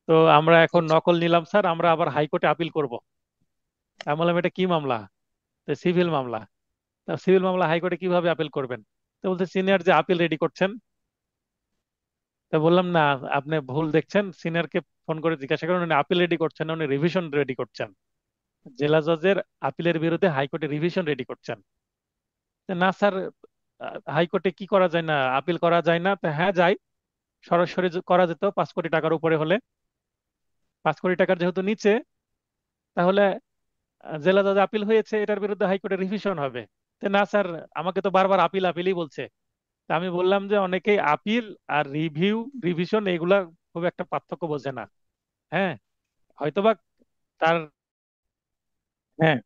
তো আমরা এখন আচ্ছা নকল নিলাম স্যার, আমরা আবার হাইকোর্টে আপিল করব। আমি বললাম, এটা কি মামলা? সিভিল মামলা। তা সিভিল মামলা হাইকোর্টে কিভাবে আপিল করবেন? তো বলছে, সিনিয়র যে আপিল রেডি করছেন। তা বললাম, না, আপনি ভুল দেখছেন, সিনিয়রকে ফোন করে জিজ্ঞাসা করেন, উনি আপিল রেডি করছেন না, উনি রিভিশন রেডি করছেন। জেলা জজের আপিলের বিরুদ্ধে হাইকোর্টে রিভিশন রেডি করছেন। তো না স্যার, হাইকোর্টে কি করা যায় না, আপিল করা যায় না? তো হ্যাঁ, যায়, সরাসরি করা যেত 5 কোটি টাকার উপরে হলে। 5 কোটি টাকার যেহেতু নিচে, তাহলে জেলা জজ আপিল হয়েছে, এটার বিরুদ্ধে হাইকোর্টে রিভিশন হবে। তো না স্যার, আমাকে তো বারবার আপিল আপিলই বলছে। তা আমি বললাম যে অনেকেই আপিল আর রিভিউ, রিভিশন এগুলা খুব একটা পার্থক্য বোঝে না। হ্যাঁ, হয়তোবা তার, হ্যাঁ,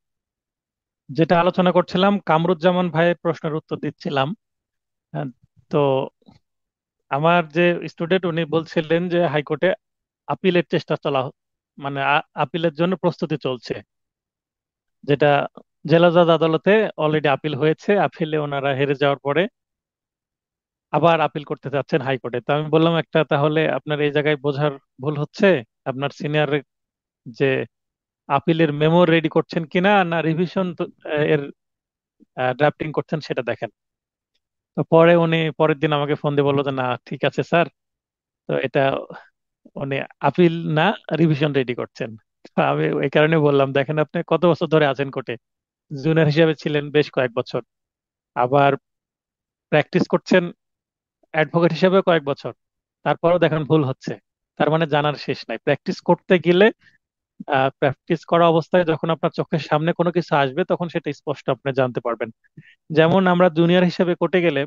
যেটা আলোচনা করছিলাম, কামরুজ্জামান ভাইয়ের প্রশ্নের উত্তর দিচ্ছিলাম। হ্যাঁ, তো আমার যে স্টুডেন্ট উনি বলছিলেন যে হাইকোর্টে আপিলের চেষ্টা চলা, মানে আপিলের জন্য প্রস্তুতি চলছে, যেটা জেলা জজ আদালতে অলরেডি আপিল হয়েছে। আপিলে ওনারা হেরে যাওয়ার পরে আবার আপিল করতে চাচ্ছেন হাইকোর্টে। তো আমি বললাম, একটা তাহলে আপনার এই জায়গায় বোঝার ভুল হচ্ছে, আপনার সিনিয়র যে আপিলের মেমো রেডি করছেন কিনা না রিভিশন এর ড্রাফটিং করছেন সেটা দেখেন। তো পরে উনি পরের দিন আমাকে ফোন দিয়ে বললো যে না ঠিক আছে স্যার, তো এটা উনি আপিল না রিভিশন রেডি করছেন। তো আমি এই কারণে বললাম, দেখেন আপনি কত বছর ধরে আছেন কোর্টে, জুনিয়র হিসেবে ছিলেন বেশ কয়েক বছর, আবার প্র্যাকটিস করছেন অ্যাডভোকেট হিসেবে কয়েক বছর, তারপরেও দেখেন ভুল হচ্ছে। তার মানে জানার শেষ নাই। প্র্যাকটিস করতে গেলে, প্র্যাকটিস করা অবস্থায় যখন আপনার চোখের সামনে কোনো কিছু আসবে তখন সেটা স্পষ্ট আপনি জানতে পারবেন। যেমন আমরা জুনিয়র হিসেবে কোর্টে গেলে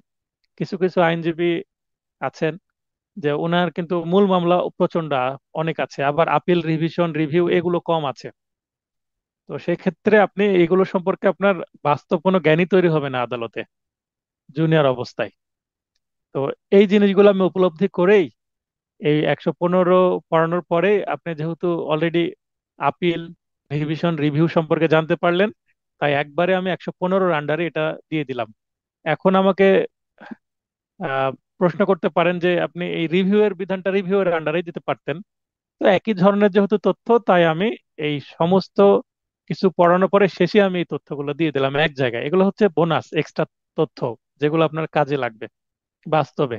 কিছু কিছু আইনজীবী আছেন যে ওনার কিন্তু মূল মামলা প্রচন্ড অনেক আছে, আবার আপিল রিভিশন রিভিউ এগুলো কম আছে। তো সেই ক্ষেত্রে আপনি এগুলো সম্পর্কে আপনার বাস্তব কোনো জ্ঞানই তৈরি হবে না আদালতে জুনিয়র অবস্থায়। তো এই জিনিসগুলো আমি উপলব্ধি করেই এই 115 পড়ানোর পরে আপনি যেহেতু অলরেডি আপিল রিভিশন রিভিউ সম্পর্কে জানতে পারলেন, তাই একবারে আমি 115-র আন্ডারে এটা দিয়ে দিলাম। এখন আমাকে আহ, প্রশ্ন করতে পারেন যে আপনি এই রিভিউ এর বিধানটা রিভিউ এর আন্ডারে দিতে পারতেন। তো একই ধরনের যেহেতু তথ্য, তাই আমি এই সমস্ত কিছু পড়ানোর পরে শেষে আমি এই তথ্যগুলো দিয়ে দিলাম এক জায়গায়। এগুলো হচ্ছে বোনাস এক্সট্রা তথ্য, যেগুলো আপনার কাজে লাগবে বাস্তবে।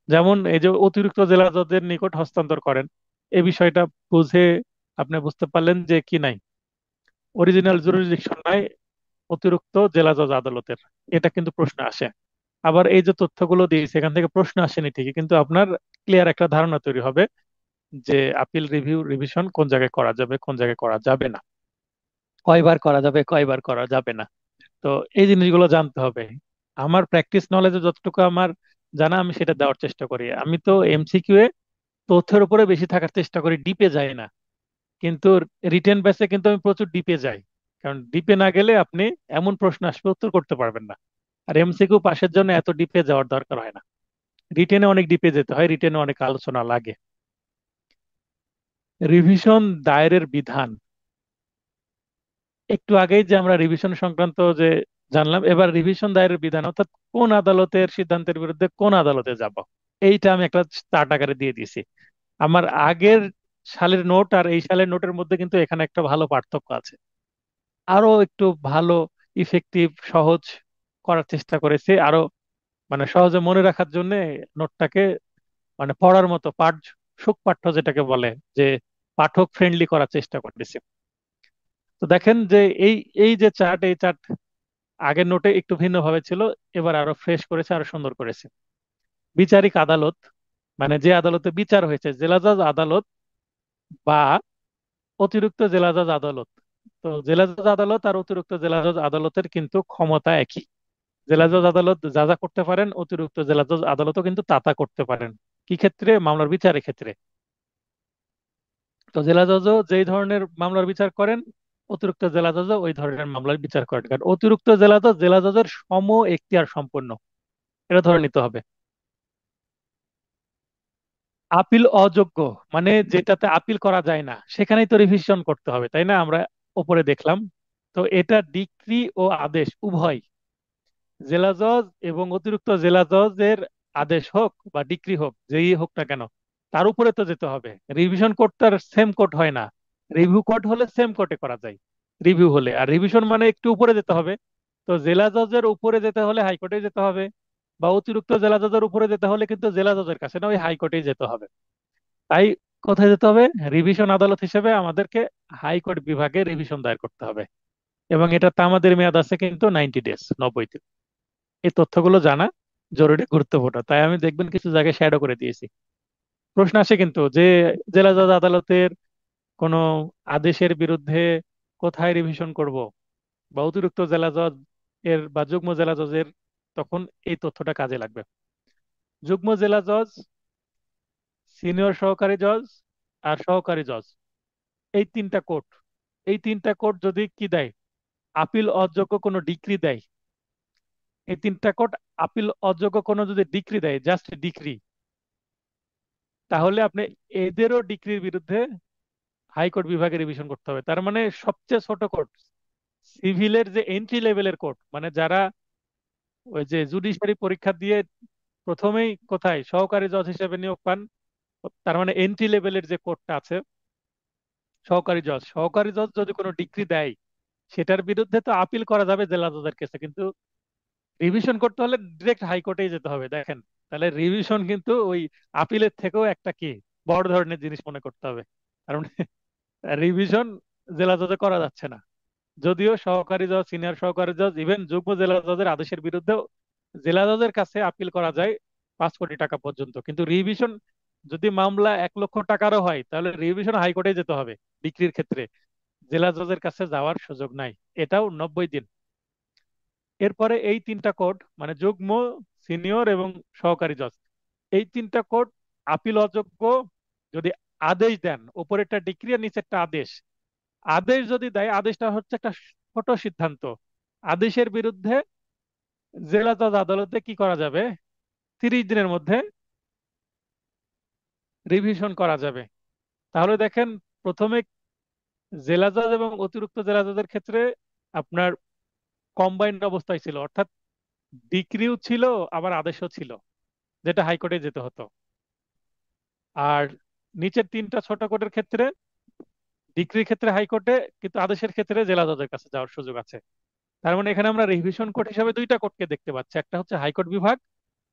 যেমন এই যে অতিরিক্ত জেলা জজের নিকট হস্তান্তর করেন, এই বিষয়টা বুঝে আপনি বুঝতে পারলেন যে কি নাই, অরিজিনাল জুরিসডিকশন নাই অতিরিক্ত জেলা জজ আদালতের। এটা কিন্তু প্রশ্ন আসে। আবার এই যে তথ্যগুলো দিয়েছে এখান থেকে প্রশ্ন আসেনি ঠিকই, কিন্তু আপনার ক্লিয়ার একটা ধারণা তৈরি হবে যে আপিল রিভিউ রিভিশন কোন জায়গায় করা যাবে কোন জায়গায় করা যাবে না, কয়বার করা যাবে কয়বার করা যাবে না। তো এই জিনিসগুলো জানতে হবে। আমার প্র্যাকটিস নলেজে যতটুকু আমার জানা আমি সেটা দেওয়ার চেষ্টা করি। আমি তো এমসিকিউ এ তথ্যের উপরে বেশি থাকার চেষ্টা করি, ডিপে যাই না। কিন্তু রিটেন বেসে কিন্তু আমি প্রচুর ডিপে যাই, কারণ ডিপে না গেলে আপনি এমন প্রশ্ন আসবে উত্তর করতে পারবেন না। আর এমসিকিউ পাশের জন্য এত ডিপে যাওয়ার দরকার হয় না। রিটেনে অনেক ডিপে যেতে হয়, রিটেনে অনেক আলোচনা লাগে। রিভিশন দায়েরের বিধান, একটু আগেই যে আমরা রিভিশন সংক্রান্ত যে জানলাম, এবার রিভিশন দায়েরের বিধান অর্থাৎ কোন আদালতের সিদ্ধান্তের বিরুদ্ধে কোন আদালতে যাব, এইটা আমি একটা চার্ট আকারে দিয়ে দিয়েছি। আমার আগের সালের নোট আর এই সালের নোটের মধ্যে কিন্তু এখানে একটা ভালো পার্থক্য আছে। আরো একটু ভালো ইফেক্টিভ সহজ করার চেষ্টা করেছি, আরো মানে সহজে মনে রাখার জন্য নোটটাকে মানে পড়ার মতো পাঠ, সুপাঠ্য যেটাকে বলে, যে পাঠক ফ্রেন্ডলি করার চেষ্টা করতেছি। তো দেখেন যে এই এই যে চার্ট, এই চার্ট আগের নোটে একটু ভিন্ন ভাবে ছিল, এবার আরো ফ্রেশ করেছে, আরো সুন্দর করেছে। বিচারিক আদালত মানে যে আদালতে বিচার হয়েছে, জেলা জজ আদালত বা অতিরিক্ত জেলা জজ আদালত। তো জেলা জজ আদালত আর অতিরিক্ত জেলা জজ আদালতের কিন্তু ক্ষমতা একই। জেলা জজ আদালত যা যা করতে পারেন, অতিরিক্ত জেলা জজ আদালতও কিন্তু তা তা করতে পারেন। কি ক্ষেত্রে? মামলার বিচারের ক্ষেত্রে। তো জেলা জজও যেই ধরনের মামলার বিচার করেন, অতিরিক্ত জেলা জজও ওই ধরনের মামলার বিচার করেন, কারণ অতিরিক্ত জেলা জজ জেলা জজের সম এখতিয়ার সম্পন্ন, এটা ধরে নিতে হবে। আপিল অযোগ্য মানে যেটাতে আপিল করা যায় না সেখানেই তো রিভিশন করতে হবে, তাই না? আমরা উপরে দেখলাম। তো এটা ডিক্রি ও আদেশ উভয়, জেলা জজ এবং অতিরিক্ত জেলা জজের আদেশ হোক বা ডিক্রি হোক, যেই হোক না কেন, তার উপরে তো যেতে হবে। রিভিশন কোর্ট তার সেম কোর্ট হয় না। রিভিউ কোর্ট হলে সেম কোর্টে করা যায় রিভিউ হলে, আর রিভিশন মানে একটু উপরে যেতে হবে। তো জেলা জজের উপরে যেতে হলে হাইকোর্টে যেতে হবে, বা অতিরিক্ত জেলা জজের উপরে যেতে হলে কিন্তু জেলা জজের কাছে না, ওই হাইকোর্টেই যেতে হবে। তাই কোথায় যেতে হবে? রিভিশন আদালত হিসেবে আমাদেরকে হাইকোর্ট বিভাগে রিভিশন দায়ের করতে হবে, এবং এটা তামাদের মেয়াদ আছে কিন্তু 90 ডেজ, 90 দিন। এই তথ্যগুলো জানা জরুরি গুরুত্বপূর্ণ, তাই আমি দেখবেন কিছু জায়গায় শ্যাডো করে দিয়েছি। প্রশ্ন আসে কিন্তু যে জেলা জজ আদালতের কোনো আদেশের বিরুদ্ধে কোথায় রিভিশন করব, বা অতিরিক্ত জেলা জজ এর বা যুগ্ম জেলা জজের, তখন এই তথ্যটা কাজে লাগবে। যুগ্ম জেলা জজ, সিনিয়র সহকারী জজ আর সহকারী জজ, এই তিনটা কোর্ট, এই তিনটা কোর্ট যদি কি দেয়, আপিল অযোগ্য কোনো ডিক্রি দেয়, এই তিনটা কোর্ট আপিল অযোগ্য কোনো যদি ডিক্রি দেয়, জাস্ট ডিক্রি, তাহলে আপনি এদেরও ডিক্রির বিরুদ্ধে হাইকোর্ট বিভাগে রিভিশন করতে হবে। তার মানে সবচেয়ে ছোট কোর্ট, সিভিলের যে এন্ট্রি লেভেলের কোর্ট, মানে যারা ওই যে জুডিশিয়ারি পরীক্ষা দিয়ে প্রথমেই কোথায় সহকারী জজ হিসেবে নিয়োগ পান, তার মানে এন্ট্রি লেভেলের যে কোর্টটা আছে, সহকারী জজ যদি কোনো ডিগ্রি দেয়, সেটার বিরুদ্ধে তো আপিল করা যাবে জেলা জজের কাছে, কিন্তু রিভিশন করতে হলে ডিরেক্ট হাইকোর্টেই যেতে হবে। দেখেন, তাহলে রিভিশন কিন্তু ওই আপিলের থেকেও একটা কি বড় ধরনের জিনিস মনে করতে হবে। কারণ রিভিশন জেলা জজে করা যাচ্ছে না। যদিও সহকারী জজ, সিনিয়র সহকারী জজ, ইভেন যুগ্ম জেলা জজের আদেশের বিরুদ্ধেও জেলা জজের কাছে আপিল করা যায় 5 কোটি টাকা পর্যন্ত, কিন্তু রিভিশন যদি মামলা 1 লক্ষ টাকারও হয়, তাহলে রিভিশন হাইকোর্টে যেতে হবে ডিগ্রির ক্ষেত্রে। জেলা জজের কাছে যাওয়ার সুযোগ নাই, এটাও 90 দিন। এরপরে এই তিনটা কোড মানে যুগ্ম, সিনিয়র এবং সহকারী জজ, এই তিনটা কোড আপিল অযোগ্য যদি আদেশ দেন, উপরেরটা ডিক্রি আর নিচেরটা আদেশ। আদেশ যদি দেয়, আদেশটা হচ্ছে একটা ছোট সিদ্ধান্ত, আদেশের বিরুদ্ধে জেলা জজ আদালতে কি করা যাবে, 30 দিনের মধ্যে রিভিশন করা যাবে। তাহলে দেখেন, প্রথমে জেলা জজ এবং অতিরিক্ত জেলা জজের ক্ষেত্রে আপনার কম্বাইন্ড অবস্থায় ছিল, অর্থাৎ ডিক্রিও ছিল আবার আদেশও ছিল, যেটা হাইকোর্টে যেতে হতো। আর নিচের তিনটা ছোট কোর্টের ক্ষেত্রে, ডিক্রির ক্ষেত্রে হাইকোর্টে, কিন্তু আদেশের ক্ষেত্রে জেলা জজের কাছে যাওয়ার সুযোগ আছে। তার মানে এখানে আমরা রিভিশন কোর্ট হিসাবে দুইটা কোর্টকে দেখতে পাচ্ছি, একটা হচ্ছে হাইকোর্ট বিভাগ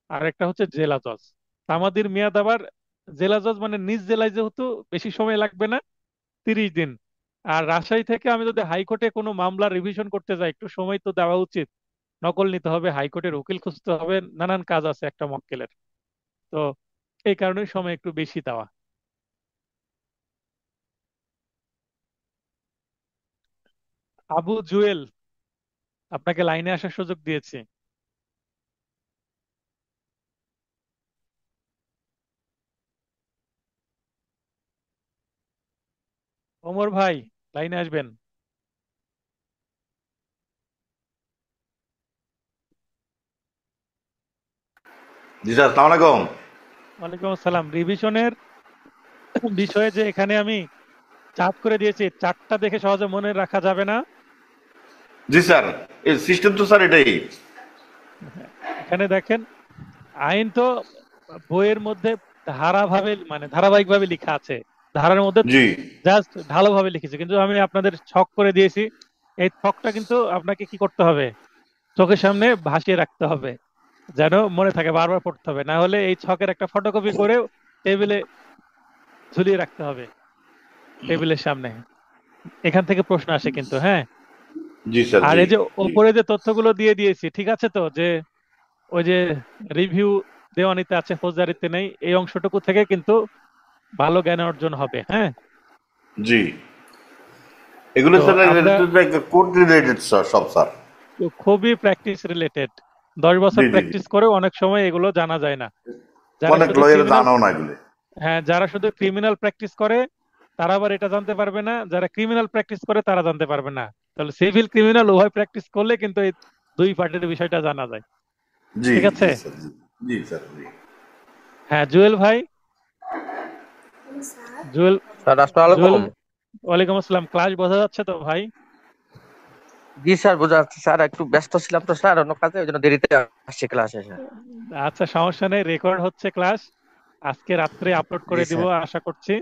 আর একটা হচ্ছে জেলা জজ। তামাদির মেয়াদ আবার জেলা জজ মানে নিজ জেলায় যেহেতু বেশি সময় লাগবে না, 30 দিন। আর রাজশাহী থেকে আমি যদি হাইকোর্টে কোনো মামলা রিভিশন করতে যাই, একটু সময় তো দেওয়া উচিত, নকল নিতে হবে, হাইকোর্টের উকিল খুঁজতে হবে, নানান কাজ আছে একটা মক্কেলের। তো এই কারণে সময় একটু বেশি দেওয়া। আবু জুয়েল, আপনাকে লাইনে আসার সুযোগ দিয়েছি। ওমর ভাই, লাইনে আসবেন। জি স্যার, সালাম আলাইকুম। ওয়ালাইকুম আসসালাম। রিভিশনের বিষয়ে যে এখানে আমি চার্ট করে দিয়েছি, চার্টটা দেখে সহজে মনে রাখা যাবে না। জি স্যার, এই সিস্টেম তো স্যার এটাই। হ্যাঁ, এখানে দেখেন, আইন তো বইয়ের মধ্যে ধারাভাবে মানে ধারাবাহিকভাবে লেখা আছে, ধারার মধ্যে জি জাস্ট ঢালাওভাবে লিখেছে, কিন্তু আমি আপনাদের ছক করে দিয়েছি। এই ছকটা কিন্তু আপনাকে কি করতে হবে, চোখের সামনে ভাসিয়ে রাখতে হবে, যেন মনে থাকে, বারবার পড়তে হবে, না হলে এই ছকের একটা ফটোকপি করে টেবিলে ঝুলিয়ে রাখতে হবে, টেবিলের সামনে। এখান থেকে প্রশ্ন আসে কিন্তু, হ্যাঁ। জি স্যার, আর জি এই যে জি ওপরে যে তথ্যগুলো দিয়ে দিয়েছি, ঠিক আছে তো, যে ওই যে রিভিউ দেওয়ানিতে আছে, ফৌজদারিতে নেই, এই অংশটুকু থেকে কিন্তু ভালো জ্ঞান অর্জন হবে, হ্যাঁ। জি। এগুলো তো স্যার আমরা কোড রিলেটেড স্যার, সব স্যার। খুবই প্র্যাকটিস রিলেটেড, 10 বছর জি জি জি। প্র্যাকটিস করেও অনেক সময় এগুলো জানা যায় না। যারা অনেক শুধু লয়ার ক্রিমিনাল, জানাও না এগুলো। হ্যাঁ, যারা শুধু ক্রিমিনাল প্র্যাকটিস করে তারা আবার এটা জানতে পারবে না, যারা ক্রিমিনাল প্র্যাকটিস করে তারা জানতে পারবে না। তাহলে সিভিল ক্রিমিনাল উভয় প্র্যাকটিস করলে কিন্তু এই দুই পার্টির বিষয়টা জানা যায়। জি ঠিক আছে। জি স্যার, জি জি স্যার, জি। হ্যাঁ, জুয়েল ভাই, জুয়েল, স্যার আসসালামু জুয়েল, আলাইকুম। ওয়ালাইকুম আসসালাম। ক্লাস বোঝা যাচ্ছে তো ভাই? জি স্যার, বোঝা যাচ্ছে স্যার, একটু ব্যস্ত ছিলাম তো স্যার অন্য কাজে, ওই জন্য দেরিতে আসছি ক্লাসে স্যার। আচ্ছা, সমস্যা নেই, রেকর্ড হচ্ছে ক্লাস, আজকে রাত্রে আপলোড জি করে দিব স্যার। আশা করছি।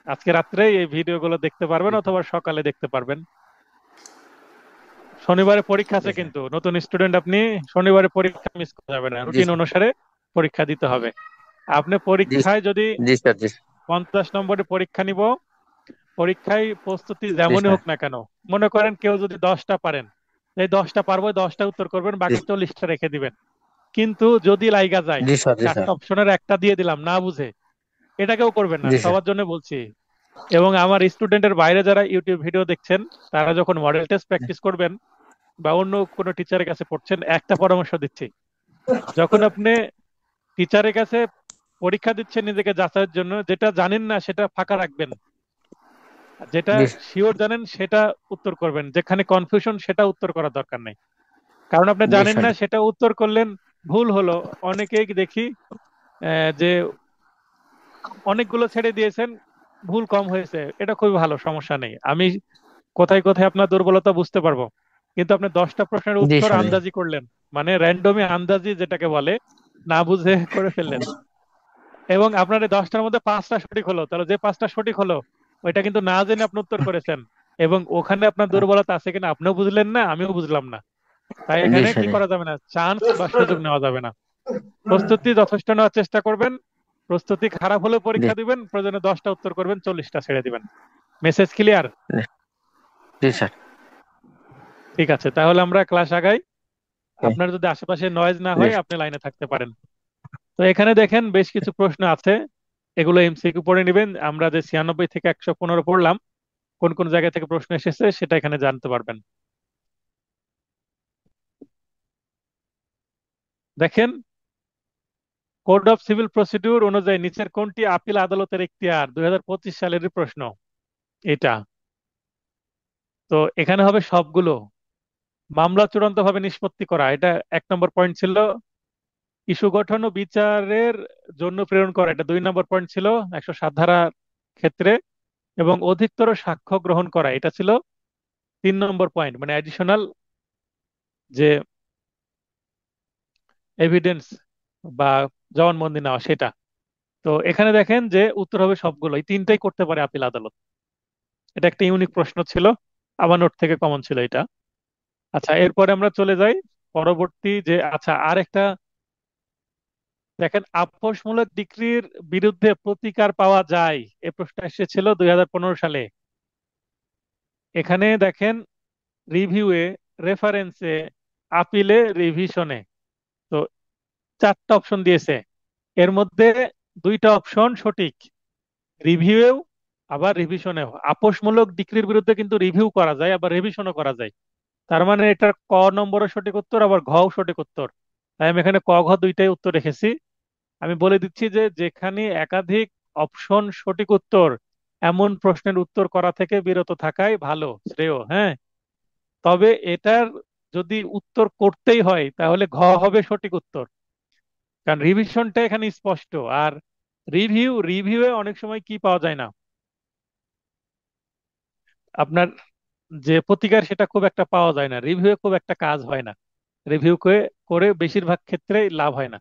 আজকে রাত্রে এই ভিডিওগুলো দেখতে পারবেন জি অথবা সকালে দেখতে পারবেন। শনিবারে পরীক্ষা জি আছে, স্যার। কিন্তু নতুন স্টুডেন্ট আপনি, শনিবারে পরীক্ষা মিস করা যাবে না, জি রুটিন স্যার। অনুসারে পরীক্ষা দিতে হবে। আপনি জি পরীক্ষায় যদি জি স্যার। জি 50 নম্বরের পরীক্ষা নিব, পরীক্ষায় প্রস্তুতি জি যেমনই স্যার। হোক না কেন, মনে করেন কেউ যদি 10টা পারেন, এই 10টা পারবো, 10টা উত্তর করবেন, জি বাকি 40টা রেখে দিবেন। কিন্তু যদি লাইগা যায়, জি স্যার। জি স্যার। 4টা অপশনের একটা দিয়ে দিলাম না বুঝে, এটাকেও করবেন না, জি স্যার। সবার জন্য বলছি। এবং আমার স্টুডেন্টের বাইরে যারা ইউটিউব ভিডিও দেখছেন, তারা যখন মডেল টেস্ট প্র্যাকটিস করবেন বা অন্য কোনো টিচারের কাছে পড়ছেন, একটা পরামর্শ দিচ্ছি, যখন আপনি টিচারের কাছে পরীক্ষা দিচ্ছেন নিজেকে যাচাইয়ের জন্য, যেটা জানেন না সেটা ফাঁকা রাখবেন, আর যেটা জি শিওর জানেন সেটা উত্তর করবেন, যেখানে কনফিউশন সেটা উত্তর করার দরকার নেই। কারণ আপনি জি জানেন স্যার। না, সেটা উত্তর করলেন, ভুল হলো। অনেকেই দেখি যে অনেকগুলো ছেড়ে দিয়েছেন, ভুল কম হয়েছে, এটা খুবই ভালো, সমস্যা নেই। আমি কোথায় কোথায় আপনার দুর্বলতা বুঝতে পারবো, কিন্তু আপনি 10টা প্রশ্নের জি উত্তর স্যার। আন্দাজি করলেন, মানে র্যান্ডমে আন্দাজি যেটাকে বলে, না বুঝে করে ফেললেন, এবং আপনার এই 10টার মধ্যে 5টা সঠিক হলো, তাহলে যে 5টা সঠিক হলো ওইটা কিন্তু না জেনে আপনি উত্তর করেছেন, এবং ওখানে আপনার দুর্বলতা আছে কিনা আপনিও বুঝলেন না, আমিও বুঝলাম না। তাই জি এখানে কি স্যার। করা যাবে না, চান্স বা সুযোগ নেওয়া যাবে না। প্রস্তুতি যথেষ্ট নেওয়ার চেষ্টা করবেন। প্রস্তুতি খারাপ হলেও জি পরীক্ষা দিবেন, প্রয়োজনে 10টা উত্তর করবেন, 40টা ছেড়ে দিবেন। Message clear? জি স্যার। ঠিক আছে, তাহলে আমরা ক্লাস আগাই। আপনার যদি আশেপাশে নয়েজ না জি হয় আপনি লাইনে থাকতে পারেন। তো এখানে দেখেন বেশ কিছু প্রশ্ন আছে, এগুলো এমসিকিউ পড়ে নেবেন। আমরা যে 96 থেকে 115 পড়লাম, কোন কোন জায়গা থেকে প্রশ্ন এসেছে সেটা এখানে জানতে পারবেন। দেখেন, কোড অফ সিভিল প্রসিডিউর অনুযায়ী নিচের কোনটি আপিল আদালতের এখতিয়ার? 2025 সালের প্রশ্ন এটা। তো এখানে হবে সবগুলো। মামলা চূড়ান্তভাবে নিষ্পত্তি করা, এটা 1 নম্বর পয়েন্ট ছিল। ইস্যু গঠন ও বিচারের জন্য প্রেরণ করা, এটা 2 নম্বর পয়েন্ট ছিল 107 ধারার ক্ষেত্রে। এবং অধিকতর সাক্ষ্য গ্রহণ করা, এটা ছিল 3 নম্বর পয়েন্ট, মানে অ্যাডিশনাল যে এভিডেন্স বা জবানবন্দি নেওয়া সেটা। তো এখানে দেখেন যে উত্তর হবে সবগুলো, এই তিনটাই করতে পারে আপিল আদালত। এটা একটা ইউনিক প্রশ্ন ছিল, আমার নোট থেকে কমন ছিল এটা। আচ্ছা, এরপরে আমরা চলে যাই পরবর্তী যে, আচ্ছা আর একটা দেখেন, আপসমূলক ডিক্রির বিরুদ্ধে প্রতিকার পাওয়া যায়, এই প্রশ্ন এসেছিল 2015 সালে। এখানে দেখেন, রিভিউয়ে, রেফারেন্সে, আপিলে, রিভিশনে। তো 4টা অপশন দিয়েছে, এর মধ্যে 2টা অপশন সঠিক, রিভিউয়েও আবার রিভিশনেও। আপোষমূলক ডিক্রির বিরুদ্ধে কিন্তু রিভিউ করা যায়, আবার রিভিশনও করা যায়। তার মানে এটার ক নম্বরও সঠিক উত্তর, আবার ঘও সঠিক উত্তর। তাই আমি এখানে ক ঘ দুইটাই উত্তর রেখেছি। আমি বলে দিচ্ছি যে যেখানে একাধিক অপশন সঠিক উত্তর, এমন প্রশ্নের উত্তর করা থেকে বিরত থাকাই ভালো, শ্রেয়। হ্যাঁ, তবে এটার যদি উত্তর করতেই হয় তাহলে ঘ হবে সঠিক উত্তর, কারণ রিভিশনটা এখানে স্পষ্ট। আর রিভিউয়ে অনেক সময় কি পাওয়া যায় না, আপনার যে প্রতিকার সেটা খুব একটা পাওয়া যায় না, রিভিউয়ে খুব একটা কাজ হয় না, রিভিউ করে করে বেশিরভাগ ক্ষেত্রে লাভ হয় না।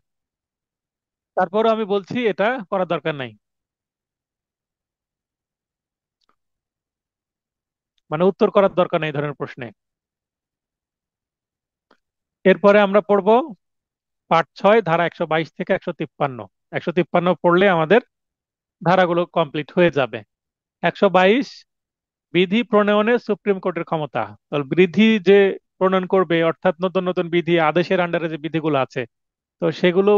তারপরও আমি বলছি এটা করার দরকার নাই, মানে উত্তর করার দরকার নেই এই ধরনের প্রশ্নে। এরপরে আমরা পড়বো পার্ট 6, ধারা 122 থেকে 153। 153 পড়লে আমাদের ধারাগুলো কমপ্লিট হয়ে যাবে। 122, বিধি প্রণয়নে সুপ্রিম কোর্টের ক্ষমতা। তাহলে বিধি যে প্রণয়ন করবে, অর্থাৎ নতুন নতুন বিধি, আদেশের আন্ডারে যে বিধিগুলো আছে, তো সেগুলো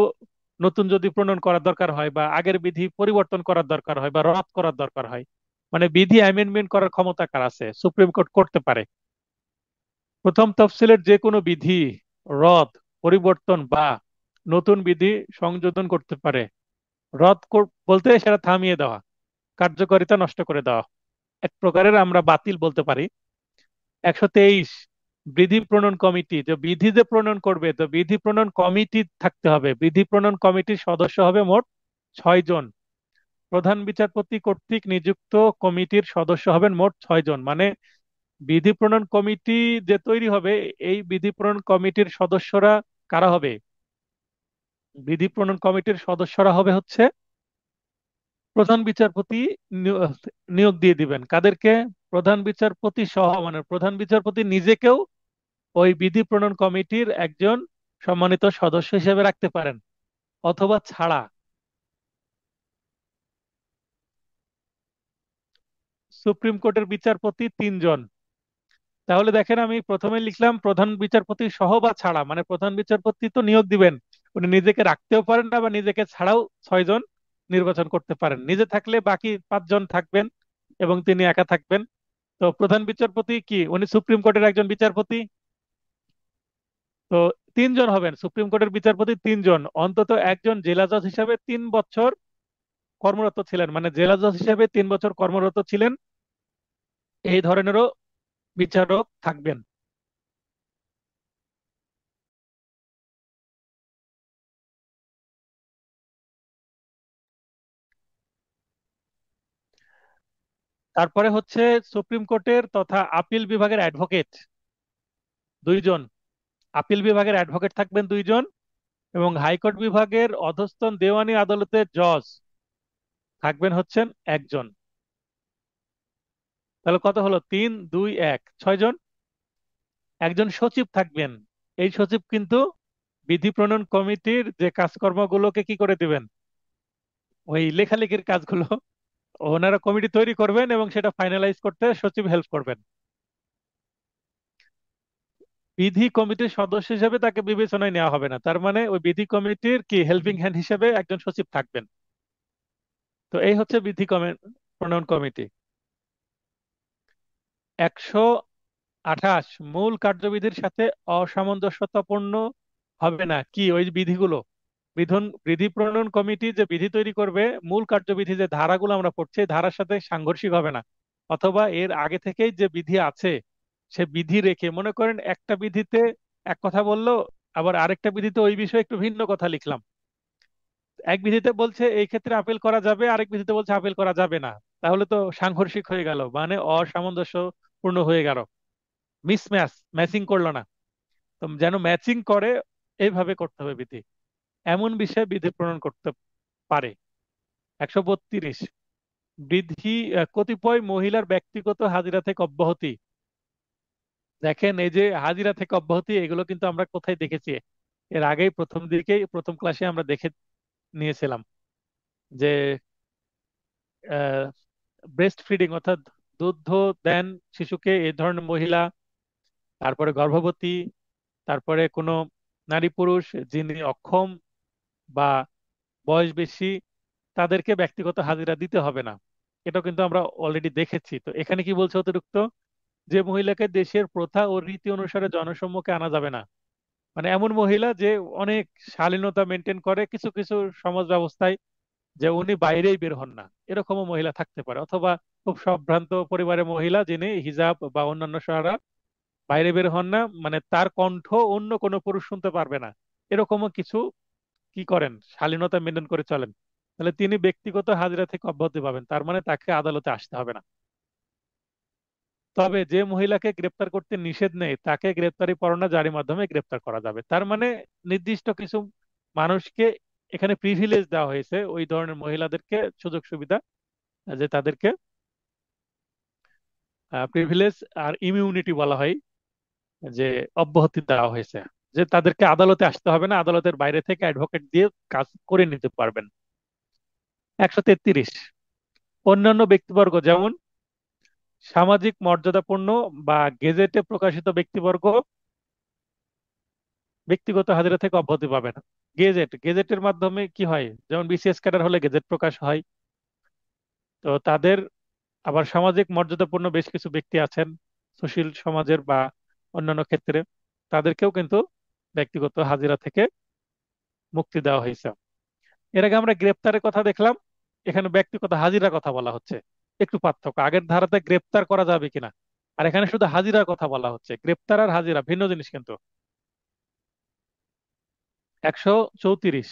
নতুন যদি প্রণয়ন করার দরকার হয়, বা আগের বিধি পরিবর্তন করার দরকার হয়, বা রদ করার দরকার হয়, মানে বিধি অ্যামেন্ডমেন্ট করার ক্ষমতা কার আছে? সুপ্রিম কোর্ট করতে পারে। প্রথম তফসিলের যে কোনো বিধি রদ, পরিবর্তন বা নতুন বিধি সংযোজন করতে পারে। বলতে সেটা থামিয়ে দেওয়া, কার্যকারিতা নষ্ট করে দেওয়া, এক প্রকারের আমরা বাতিল বলতে পারি। 123, বিধি প্রণয়ন কমিটি, যে বিধি যে প্রণয়ন করবে, তো বিধি প্রণয়ন কমিটি থাকতে হবে। বিধি প্রণয়ন কমিটির সদস্য হবে মোট 6 জন। প্রধান বিচারপতি কর্তৃক নিযুক্ত কমিটির সদস্য হবেন মোট 6 জন। মানে বিধি প্রণয়ন কমিটি যে তৈরি হবে, এই বিধি প্রণয়ন কমিটির সদস্যরা কারা হবে? বিধি প্রণয়ন কমিটির সদস্যরা হবে হচ্ছে প্রধান বিচারপতি নিয়- নিয়োগ দিয়ে দিবেন। কাদেরকে? প্রধান বিচারপতি সহ, মানে প্রধান বিচারপতি নিজেকেও ওই বিধি প্রণয়ন কমিটির একজন সম্মানিত সদস্য হিসেবে রাখতে পারেন, অথবা ছাড়া। সুপ্রিম কোর্টের বিচারপতি 3 জন। তাহলে দেখেন, আমি প্রথমে লিখলাম প্রধান বিচারপতি সহ বা ছাড়া, মানে প্রধান বিচারপতি তো নিয়োগ দিবেন, উনি নিজেকে রাখতেও পারেন না, বা নিজেকে ছাড়াও 6 জন নির্বাচন করতে পারেন। নিজে থাকলে বাকি 5 জন থাকবেন এবং তিনি একা থাকবেন। তো প্রধান বিচারপতি কি, উনি সুপ্রিম কোর্টের একজন বিচারপতি। তো 3 জন হবেন সুপ্রিম কোর্টের বিচারপতি, 3 জন। অন্তত একজন জেলা জজ হিসাবে 3 বছর কর্মরত ছিলেন, মানে জেলা জজ হিসেবে 3 বছর কর্মরত ছিলেন, এই ধরনেরও বিচারক থাকবেন। তারপরে হচ্ছে সুপ্রিম কোর্টের তথা আপিল বিভাগের অ্যাডভোকেট 2 জন। আপিল বিভাগের অ্যাডভোকেট থাকবেন 2 জন, এবং হাইকোর্ট বিভাগের অধস্তন দেওয়ানি আদালতের জজ থাকবেন হচ্ছেন 1 জন। তাহলে কত হলো? 3 2 1, 6 জন। একজন সচিব থাকবেন। এই সচিব কিন্তু বিধি প্রণয়ন কমিটির যে কাজকর্মগুলোকে কি করে দিবেন, ওই লেখালেখির কাজগুলো ওনারা কমিটি তৈরি করবেন এবং সেটা ফাইনালাইজ করতে সচিব হেল্প করবেন। বিধি কমিটির সদস্য হিসেবে তাকে বিবেচনায় নেওয়া হবে না, তার মানে ওই বিধি কমিটির কি হেল্পিং হ্যান্ড হিসেবে একজন সচিব থাকবেন। তো এই হচ্ছে প্রণয়ন কমিটি। 128, মূল কার্যবিধির সাথে অসামঞ্জস্যতাপূর্ণ হবে না কি ওই বিধিগুলো। বিধি প্রণয়ন কমিটি যে বিধি তৈরি করবে, মূল কার্যবিধি যে ধারাগুলো আমরা পড়ছি এই ধারার সাথে সাংঘর্ষিক হবে না, অথবা এর আগে থেকেই যে বিধি আছে সে বিধি রেখে, মনে করেন একটা বিধিতে এক কথা বললো, আবার আরেকটা বিধিতে ওই বিষয়ে একটু ভিন্ন কথা লিখলাম। এক বিধিতে বলছে এই ক্ষেত্রে আপিল করা যাবে, আরেক বিধিতে বলছে আপিল করা যাবে না, তাহলে তো সাংঘর্ষিক হয়ে গেল, মানে অসামঞ্জস্যপূর্ণ হয়ে গেল, ম্যাচিং করলো না। তো যেন ম্যাচিং করে এইভাবে করতে হবে বিধি, এমন বিষয়ে বিধি প্রণয়ন করতে পারে। 132, বিধি কতিপয় মহিলার ব্যক্তিগত হাজিরা থেকে অব্যাহতি। দেখেন এই যে হাজিরা থেকে অব্যাহতি, এগুলো কিন্তু আমরা কোথায় দেখেছি? এর আগেই প্রথম ক্লাসে আমরা দেখে নিয়েছিলাম যে ব্রেস্ট ফিডিং অর্থাৎ দুধ দেন শিশুকে এই ধরনের মহিলা, তারপরে গর্ভবতী, তারপরে কোনো নারী পুরুষ যিনি অক্ষম বা বয়স বেশি, তাদেরকে ব্যক্তিগত হাজিরা দিতে হবে না। এটা কিন্তু আমরা অলরেডি দেখেছি। তো এখানে কি বলছে অতিরিক্ত? যে মহিলাকে দেশের প্রথা ও রীতি অনুসারে জনসম্মুখে আনা যাবে না, মানে এমন মহিলা যে অনেক শালীনতা মেনটেন করে কিছু কিছু সমাজ ব্যবস্থায়, যে উনি বাইরেই বের হন না, এরকমও মহিলা থাকতে পারে। অথবা খুব সম্ভ্রান্ত পরিবারের মহিলা যিনি হিজাব বা অন্যান্য সারা বাইরে বের হন না, মানে তার কণ্ঠ অন্য কোনো পুরুষ শুনতে পারবে না, এরকমও কিছু কি করেন, শালীনতা মেনটেন করে চলেন। তাহলে তিনি ব্যক্তিগত হাজিরা থেকে অব্যাহতি পাবেন, তার মানে তাকে আদালতে আসতে হবে না। তবে যে মহিলাকে গ্রেপ্তার করতে নিষেধ নেই তাকে গ্রেপ্তারি পরোয়ানা জারির মাধ্যমে গ্রেপ্তার করা যাবে। তার মানে নির্দিষ্ট কিছু মানুষকে এখানে প্রিভিলেজ দেওয়া হয়েছে, ওই ধরনের মহিলাদেরকে সুযোগ সুবিধা, যে তাদেরকে প্রিভিলেজ আর ইমিউনিটি বলা হয়, যে অব্যাহতি দেওয়া হয়েছে, যে তাদেরকে আদালতে আসতে হবে না, আদালতের বাইরে থেকে অ্যাডভোকেট দিয়ে কাজ করে নিতে পারবেন। 133, অন্যান্য ব্যক্তিবর্গ যেমন সামাজিক মর্যাদাপূর্ণ বা গেজেটে প্রকাশিত ব্যক্তিবর্গ ব্যক্তিগত হাজিরা থেকে অব্যাহতি পাবে না। গেজেটের মাধ্যমে কি হয়, যেমন বিসিএস ক্যাডার হলে গেজেট প্রকাশ হয়। তো তাদের আবার সামাজিক মর্যাদাপূর্ণ বেশ কিছু ব্যক্তি আছেন সুশীল সমাজের বা অন্যান্য ক্ষেত্রে, তাদেরকেও কিন্তু ব্যক্তিগত হাজিরা থেকে মুক্তি দেওয়া হয়েছে। এর আগে আমরা গ্রেপ্তারের কথা দেখলাম, এখানে ব্যক্তিগত হাজিরার কথা বলা হচ্ছে। একটু পার্থক্য, আগের ধারাতে গ্রেপ্তার করা যাবে কিনা, আর এখানে শুধু হাজিরার কথা বলা হচ্ছে। গ্রেপ্তার আর হাজিরা ভিন্ন জিনিস কিন্তু। 134,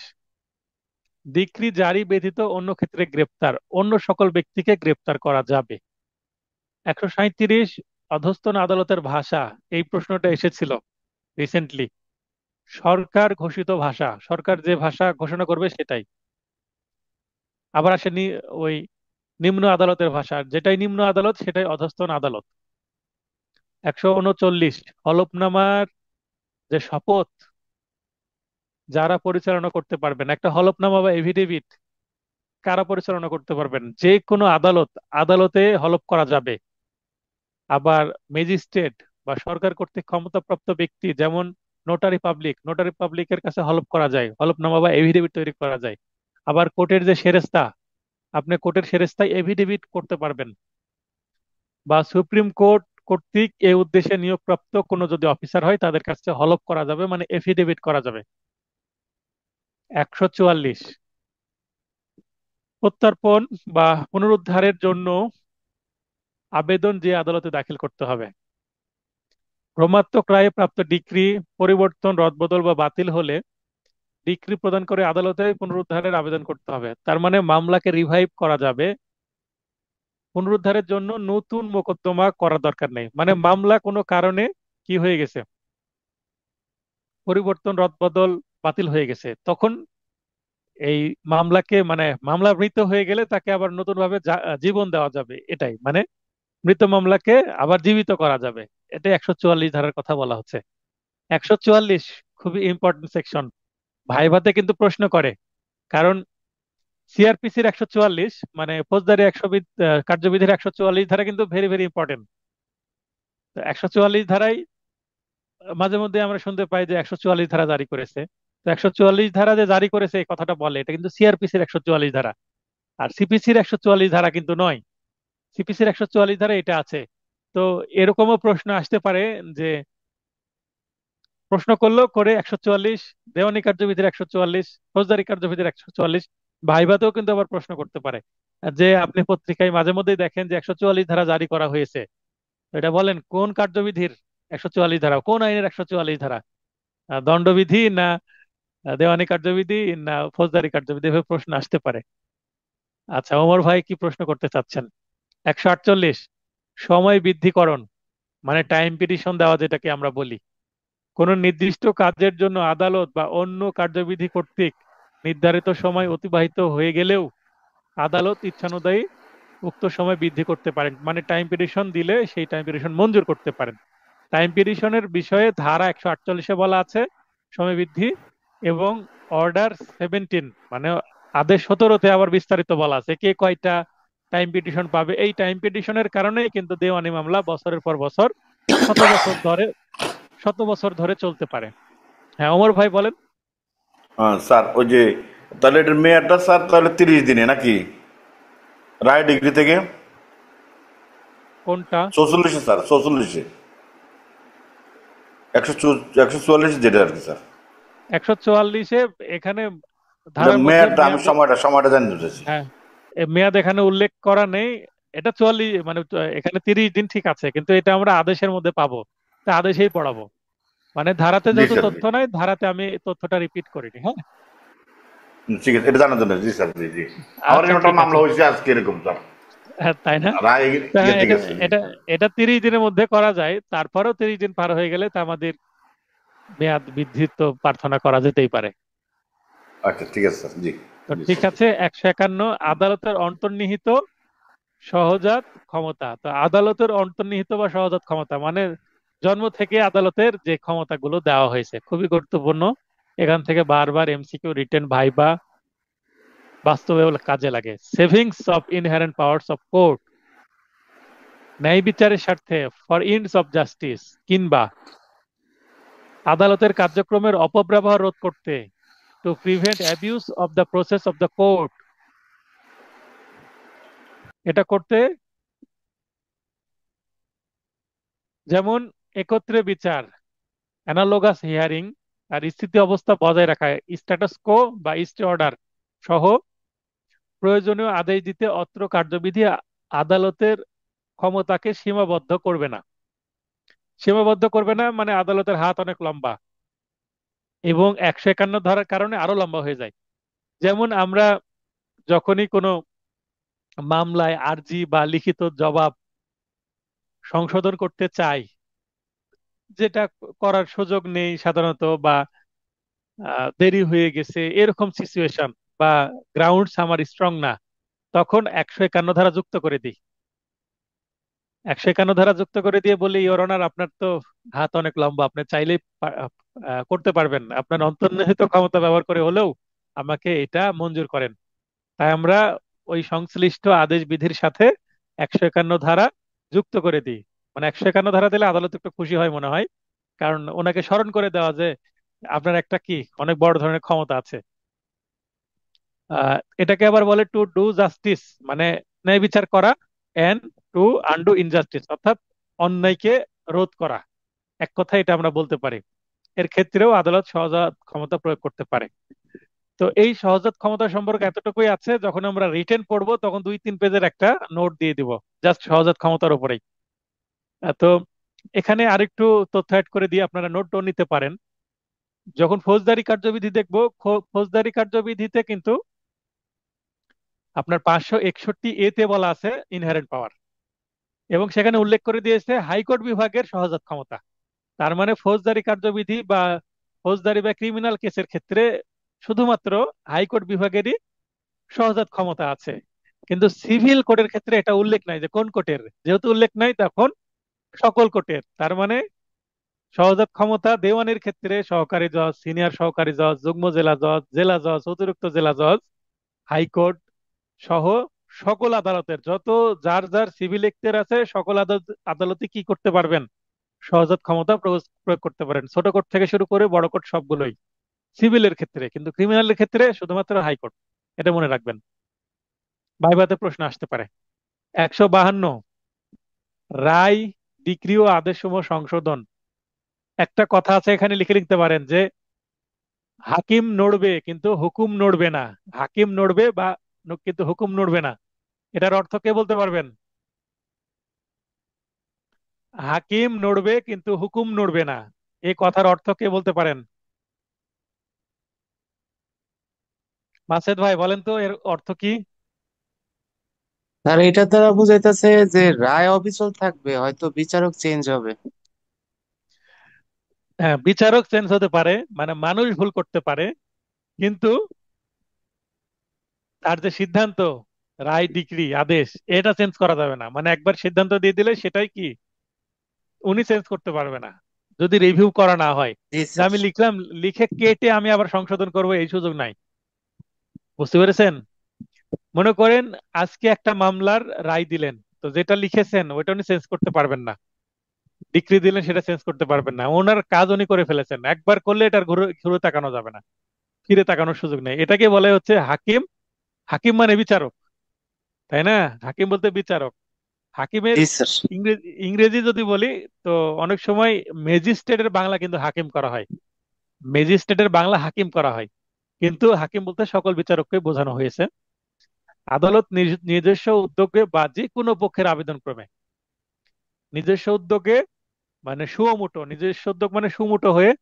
ডিক্রি জারি ব্যতীত অন্য ক্ষেত্রে গ্রেপ্তার, অন্য সকল ব্যক্তিকে গ্রেপ্তার করা যাবে। 137, অধস্তন আদালতের ভাষা। এই প্রশ্নটা এসেছিল রিসেন্টলি। সরকার ঘোষিত ভাষা, সরকার যে ভাষা ঘোষণা করবে সেটাই। আবার আসেনি ওই নিম্ন আদালতের ভাষা, যেটাই নিম্ন আদালত সেটাই অধস্তন আদালত। 139, হলফনামার যে শপথ যারা পরিচালনা করতে পারবেন, একটা হলফনামা বা এফিডেভিট কারা পরিচালনা করতে পারবেন? যে কোনো আদালতে হলফ করা যাবে। আবার ম্যাজিস্ট্রেট বা সরকার কর্তৃক ক্ষমতাপ্রাপ্ত ব্যক্তি যেমন নোটারি পাবলিকের কাছে হলফ করা যায়, হলফনামা বা এফিডেভিট তৈরি করা যায়। আবার কোর্টের যে সেরেস্তা, আপনি কোর্টের সেরেস্তায় এফিডেভিট করতে পারবেন। বা সুপ্রিম কোর্ট কর্তৃক এই উদ্দেশ্যে নিয়োগপ্রাপ্ত কোনো যদি অফিসার হয় তাদের কাছে হলফ করা যাবে, মানে এফিডেভিট করা যাবে। 144, প্রত্যর্পণ বা পুনরুদ্ধারের জন্য আবেদন যে আদালতে দাখিল করতে হবে। ভ্রমাত্মক রায়ে প্রাপ্ত ডিক্রি পরিবর্তন, রদবদল বা বাতিল হলে ডিক্রি প্রদান করে আদালতে পুনরুদ্ধারের আবেদন করতে হবে। তার মানে মামলাকে রিভাইভ করা যাবে, পুনরুদ্ধারের জন্য নতুন মোকদ্দমা করার দরকার নেই। মানে মামলা কোনো কারণে কি হয়ে গেছে, পরিবর্তন রদবদল বাতিল হয়ে গেছে, তখন এই মামলাকে মানে মামলা মৃত হয়ে গেলে তাকে আবার নতুন ভাবে জীবন দেওয়া যাবে, এটাই মানে মৃত মামলাকে আবার জীবিত করা যাবে। এটা 144 ধারার কথা বলা হচ্ছে। 144 খুবই ইম্পর্টেন্ট সেকশন, ভাইভাতে কিন্তু প্রশ্ন করে। কারণ সিআরপিসির 144 মানে ফৌজদারি কার্যবিধির 144 ধারা কিন্তু ভেরি ভেরি ইম্পর্টেন্ট। তো 144 ধারায় মাঝে মধ্যে আমরা শুনতে পাই যে 144 ধারা জারি করেছে। তো 144 ধারা যে জারি করেছে এই কথাটা বলে, এটা কিন্তু সিআরপিসির 144 ধারা, আর সিপিসির 144 ধারা কিন্তু নয়। সিপিসির 144 ধারা এটা আছে। তো এরকমও প্রশ্ন আসতে পারে যে প্রশ্ন করলো করে 144, দেওয়ানি কার্যবিধির 144, ফৌজদারি কার্যবিধির 144, ভাইভাতেও কিন্তু আবার প্রশ্ন করতে পারে যে আপনি পত্রিকায় মাঝে মধ্যেই দেখেন যে 144 ধারা জারি করা হয়েছে। তো এটা বলেন কোন কার্যবিধির 144 ধারা, কোন আইনের 144 ধারা, দণ্ডবিধি না দেওয়ানি কার্যবিধি না ফৌজদারি কার্যবিধি, এভাবে প্রশ্ন আসতে পারে। আচ্ছা, ওমর ভাই কি প্রশ্ন করতে চাচ্ছেন? 148, সময় বৃদ্ধিকরণ মানে টাইম পিটিশন দেওয়া, যেটাকে আমরা বলি। কোন নির্দিষ্ট কাজের জন্য আদালত বা অন্য কার্যবিধি কর্তৃক নির্ধারিত সময় অতিবাহিত হয়ে গেলেও আদালত ইচ্ছানুযায়ী উক্ত সময় বৃদ্ধি করতে পারেন, মানে টাইম পিটিশন দিলে সেই টাইম পিটিশন মঞ্জুর করতে পারেন। টাইম পিটিশনের বিষয়ে ধারা 148-এ বলা আছে সময় বৃদ্ধি, এবং অর্ডার 17 মানে আদেশ 17-তে আবার বিস্তারিত বলা আছে কে কয়টা টাইম পিটিশন পাবে। এই টাইম পিটিশনের কারণেই কিন্তু দেওয়ানি মামলা বছরের পর বছর, শত বছর ধরে শত বছর ধরে চলতে পারে। হ্যাঁ ওমর ভাই বলেন। স্যার ওই যে তাহলে এটার মেয়াদটা স্যার তাহলে 30 দিনে নাকি রায় ডিগ্রি থেকে? কোনটা? 44 স্যার, 44 144 যেটা আর কি স্যার। 144-এ এখানে এটা ধারার মধ্যে মেয়াদটা আমি মেয়াদ, সময়টা জানতে চাইছি। হ্যাঁ মেয়াদ এখানে উল্লেখ করা নেই। এটা 44 মানে এখানে 30 দিন ঠিক আছে, কিন্তু এটা আমরা আদেশের মধ্যে পাবো, তা আদেশেই পড়াবো। মানে ধারাতে জি যেহেতু স্যার, জি। তথ্য নাই, ধারাতে আমি তথ্যটা রিপিট করিনি। হ্যাঁ ঠিক আছে, এটা জানার জন্য। জি স্যার, জি জি। আমার আচ্ছা এখানে একটা ঠিক আছে। মামলা হয়েছে আজকে এরকম স্যার, হ্যাঁ, তাই না? রায় তো হ্যাঁ, ইয়েতে এটা গেছে। জি এটা এটা 30 দিনের মধ্যে করা যায়, তারপরেও 30 দিন পার হয়ে গেলে তা আমাদের মেয়াদ বৃদ্ধির তো প্রার্থনা করা যেতেই পারে। আচ্ছা, ঠিক আছে স্যার, জি তো জি ঠিক স্যার, জি। আছে। 151, আদালতের অন্তর্নিহিত সহজাত ক্ষমতা। তো আদালতের অন্তর্নিহিত বা সহজাত ক্ষমতা মানে জন্ম থেকে আদালতের যে ক্ষমতাগুলো দেওয়া হয়েছে, খুবই গুরুত্বপূর্ণ। এখান থেকে বারবার এমসিকিউ, রিটেন, ভাইবা বাস্তবে কাজে লাগে। Savings of inherent powers of court, ন্যায় বিচারের স্বার্থে, ফর ইন্ডস অফ জাস্টিস, কিংবা আদালতের কার্যক্রমের অপব্যবহার রোধ করতে, to prevent abuse of the process of the court. এটা করতে যেমন একত্রে বিচার, অ্যানালোগাস হিয়ারিং, আর স্থিতি অবস্থা বজায় রাখা, স্ট্যাটাস কো বা স্টে অর্ডার সহ প্রয়োজনীয় আদেশ দিতে অত্র কার্যবিধি আদালতের ক্ষমতাকে সীমাবদ্ধ করবে না। সীমাবদ্ধ করবে না মানে আদালতের হাত অনেক লম্বা, এবং 151 ধারার কারণে আরো লম্বা হয়ে যায়। যেমন আমরা যখনই কোনো মামলায় আর্জি বা লিখিত জবাব সংশোধন করতে চাই, যেটা করার সুযোগ নেই সাধারণত, বা দেরি হয়ে গেছে এরকম সিচুয়েশন, বা গ্রাউন্ডস আমার স্ট্রং না, তখন 151 ধারা যুক্ত করে দিই। 151 ধারা যুক্ত করে দিয়ে বলি, ইওর অনার আপনার তো হাত অনেক লম্বা, আপনি চাইলেই করতে পারবেন, আপনার অন্তর্নিহিত ক্ষমতা ব্যবহার করে হলেও আমাকে এটা মঞ্জুর করেন। তাই আমরা ওই সংশ্লিষ্ট আদেশ বিধির সাথে 151 ধারা যুক্ত করে দিই। মানে 151 ধারা দিলে আদালত একটু খুশি হয় মনে হয়, কারণ ওনাকে স্মরণ করে দেওয়া যে আপনার একটা কি অনেক বড় ধরনের ক্ষমতা আছে। এটাকে আবার বলে টু ডু জাস্টিস, মানে ন্যায় বিচার করা, এন্ড টু আনডু ইনজাস্টিস, অর্থাৎ অন্যায়কে রোধ করা। এক কথায় এটা আমরা বলতে পারি। এর ক্ষেত্রেও আদালত সহজাত ক্ষমতা প্রয়োগ করতে পারে। তো এই সহজাত ক্ষমতা সম্পর্কে এতটুকুই আছে, যখন আমরা রিটেন পড়বো তখন 2-3 পেজের একটা নোট দিয়ে দিব জাস্ট সহজাত ক্ষমতার উপরেই। তো এখানে আরেকটু তথ্য অ্যাড করে দিয়ে আপনারা নোটও নিতে পারেন। যখন ফৌজদারি কার্যবিধি দেখবো, ফৌজদারি কার্যবিধিতে কিন্তু আপনার 561 তে বলা আছে ইনহেরেন্ট পাওয়ার, এবং সেখানে উল্লেখ করে দিয়েছে হাইকোর্ট বিভাগের সহজাত ক্ষমতা। তার মানে ফৌজদারি কার্যবিধি বা ফৌজদারি বা ক্রিমিনাল কেসের ক্ষেত্রে শুধুমাত্র হাইকোর্ট বিভাগেরই সহজাত ক্ষমতা আছে, কিন্তু সিভিল কোর্টের ক্ষেত্রে এটা উল্লেখ নাই যে কোন কোর্টের। যেহেতু উল্লেখ নাই, তখন সকল কোর্টের। তার মানে সহজাত ক্ষমতা দেওয়ানির ক্ষেত্রে সহকারী জজ, সিনিয়র সহকারী জজ, যুগ্ম জেলা জজ, জেলা জজ, অতিরিক্ত জেলা জজ, হাইকোর্ট সহ সকল আদালতের যত যার যার সিভিল এখতিয়ার আছে, সকল আদালতে কি করতে পারবেন? সহজাত ক্ষমতা প্রয়োগ করতে পারেন, ছোট কোর্ট থেকে শুরু করে বড় কোর্ট সবগুলোই। সিভিলের ক্ষেত্রে, কিন্তু ক্রিমিনালের ক্ষেত্রে শুধুমাত্র হাইকোর্ট। এটা মনে রাখবেন, ভাইভাতে প্রশ্ন আসতে পারে। 152, রায়, ডিক্রি ও আদেশসমূহ সংশোধন। একটা কথা আছে এখানে, লিখে লিখতে পারেন যে হাকিম নড়বে কিন্তু হুকুম নড়বে না। হাকিম নড়বে বা কিন্তু হুকুম নড়বে না, এটার অর্থ কে বলতে পারবেন? হাকিম নড়বে কিন্তু হুকুম নড়বে না, এই কথার অর্থ কে বলতে পারেন? মাসেদ ভাই বলেন তো এর অর্থ কি? আর এটা দ্বারা বুঝাইতেছে যে রায় অবিচল থাকবে, হয়তো বিচারক চেঞ্জ হবে। হ্যাঁ, বিচারক চেঞ্জ হতে পারে, মানে মানুষ ভুল করতে পারে, কিন্তু তার যে সিদ্ধান্ত, রায়, ডিক্রি, আদেশ, এটা চেঞ্জ করা যাবে না। মানে একবার সিদ্ধান্ত দিয়ে দিলে সেটাই কি উনি চেঞ্জ করতে পারবে না, যদি রিভিউ করা না হয়। জি যে স্যার। আমি লিখলাম, লিখে কেটে আমি আবার সংশোধন করব, এই সুযোগ নাই। বুঝতে পেরেছেন? মনে করেন আজকে একটা মামলার রায় দিলেন, তো যেটা লিখেছেন ওইটা উনি চেঞ্জ করতে পারবেন না। ডিক্রি দিলেন, সেটা চেঞ্জ করতে পারবেন না। ওনার কাজ উনি করে ফেলেছেন, একবার করলে এটার ঘুরে ঘুরে তাকানো যাবে না, ফিরে তাকানোর সুযোগ নেই। এটাকে বলে হচ্ছে হাকিম। হাকিম মানে বিচারক, তাই না? হাকিম বলতে বিচারক। হাকিমের জি স্যার। ইংরেজি ইংরেজি যদি বলি, তো অনেক সময় ম্যাজিস্ট্রেটের বাংলা কিন্তু হাকিম করা হয়, ম্যাজিস্ট্রেটের বাংলা হাকিম করা হয়, কিন্তু হাকিম বলতে সকল বিচারককে বোঝানো হয়েছে। আদালত নিজস্ব উদ্যোগে বা যে কোনো পক্ষের আবেদন ক্রমে, নিজস্ব উদ্যোগে মানে সুমোটো, নিজস্ব উদ্যোগ মানে সুমোটো হয়ে,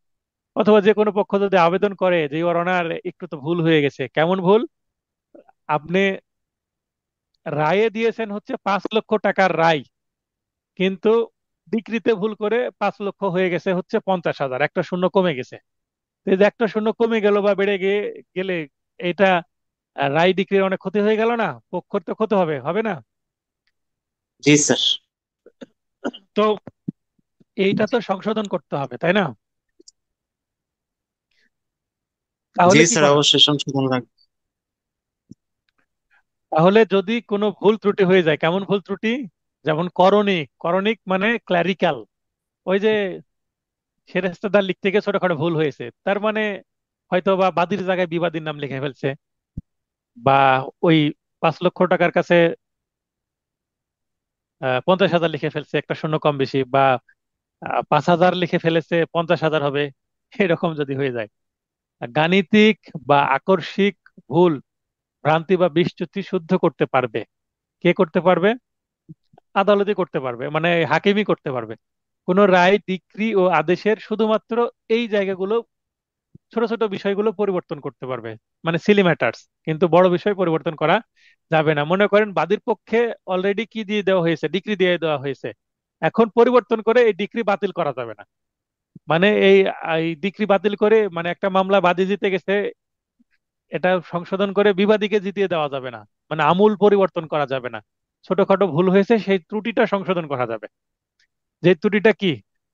অথবা যে কোনো পক্ষ যদি আবেদন করে যে ইওর অনার একটু তো ভুল হয়ে গেছে। কেমন ভুল? আপনি রায়ে দিয়েছেন হচ্ছে 5 লক্ষ টাকার রায়, কিন্তু ডিক্রিতে ভুল করে 5 লক্ষ হয়ে গেছে হচ্ছে 50,000, একটা শূন্য কমে গেছে। তো এই যে একটা শূন্য কমে গেল বা বেড়ে গিয়ে গেলে, এটা রায় ডিক্রির অনেক ক্ষতি হয়ে গেল না? পক্ষের তো ক্ষতি হবে, হবে না? জি স্যার। তো এইটা তো সংশোধন করতে হবে, তাই না? জি তাহলে কি স্যার, করা যাবে? অবশ্যই সংশোধন লাগবে। তাহলে যদি কোনো ভুল ত্রুটি হয়ে যায়, কেমন ভুল ত্রুটি? যেমন করণিক, করণিক মানে ক্ল্যারিক্যাল, ওই যে সেরেস্তাদার লিখতে গিয়ে ছোটখাটো ভুল হয়েছে, তার মানে হয়তো বা বাদীর জায়গায় বিবাদীর নাম লিখে ফেলছে, বা ওই 5 লক্ষ টাকার কাছে 50,000 লিখে ফেলছে, একটা শূন্য কম বেশি, বা 5,000 লিখে ফেলেছে, 50,000 হবে, এরকম যদি হয়ে যায়। গাণিতিক বা আকস্মিক ভুল, ভ্রান্তি বা বিচ্যুতি শুদ্ধ করতে পারবে কে? করতে পারবে? আদালতই করতে পারবে, মানে হাকিমই করতে পারবে। কোন রায়, ডিক্রি ও আদেশের শুধুমাত্র এই জায়গাগুলো, ছোট ছোট বিষয়গুলো পরিবর্তন করতে পারবে, মানে সিলি ম্যাটার্স, কিন্তু বড় বিষয় পরিবর্তন করা যাবে না। মনে করেন বাদীর পক্ষে অলরেডি কি দিয়ে দেওয়া হয়েছে, ডিক্রি দিয়ে দেওয়া হয়েছে, এখন পরিবর্তন করে এই ডিক্রি বাতিল করা যাবে না। মানে এই এই ডিক্রি বাতিল করে, মানে একটা মামলা বাদী জিতে গেছে, এটা সংশোধন করে বিবাদীকে জিতিয়ে দেওয়া যাবে না, মানে আমূল পরিবর্তন করা যাবে না। ছোটখাটো ভুল হয়েছে, সেই ত্রুটিটা সংশোধন করা যাবে। যে ত্রুটিটা কি?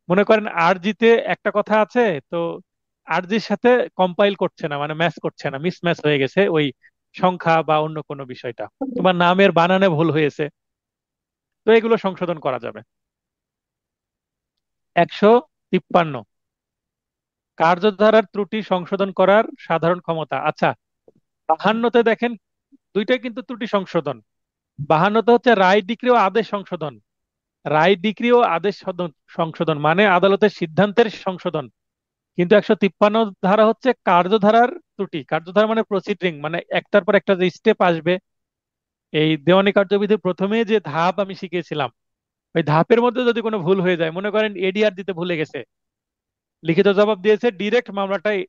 মনে করেন আরজিতে একটা কথা আছে, তো আরজির সাথে কম্পাইল করছে না, মানে ম্যাচ করছে না, মিসম্যাচ হয়ে গেছে ওই সংখ্যা বা অন্য কোনো বিষয়টা, তোমার নামের বানানে ভুল হয়েছে, তো এগুলো সংশোধন করা যাবে। 153, কার্যধারার ত্রুটি সংশোধন করার সাধারণ ক্ষমতা। আচ্ছা, 52-তে দেখেন দুইটাই কিন্তু ত্রুটি সংশোধন। 52-তে হচ্ছে রায়, ডিক্রি ও আদেশ সংশোধন। রায়, ডিক্রি ও আদেশ সংশোধন মানে আদালতের সিদ্ধান্তের সংশোধন। কিন্তু 153 ধারা হচ্ছে কার্যধারার ত্রুটি। কার্যধারা মানে প্রসিডিং, মানে একটার পর একটা যে স্টেপ আসবে। এই দেওয়ানি কার্যবিধি প্রথমে যে ধাপ আমি শিখিয়েছিলাম, ওই ধাপের মধ্যে যদি কোনো ভুল হয়ে যায়, মনে করেন এডিআর দিতে ভুলে গেছে, লিখিত জবাব দিয়েছে, ডিরেক্ট মামলাটাই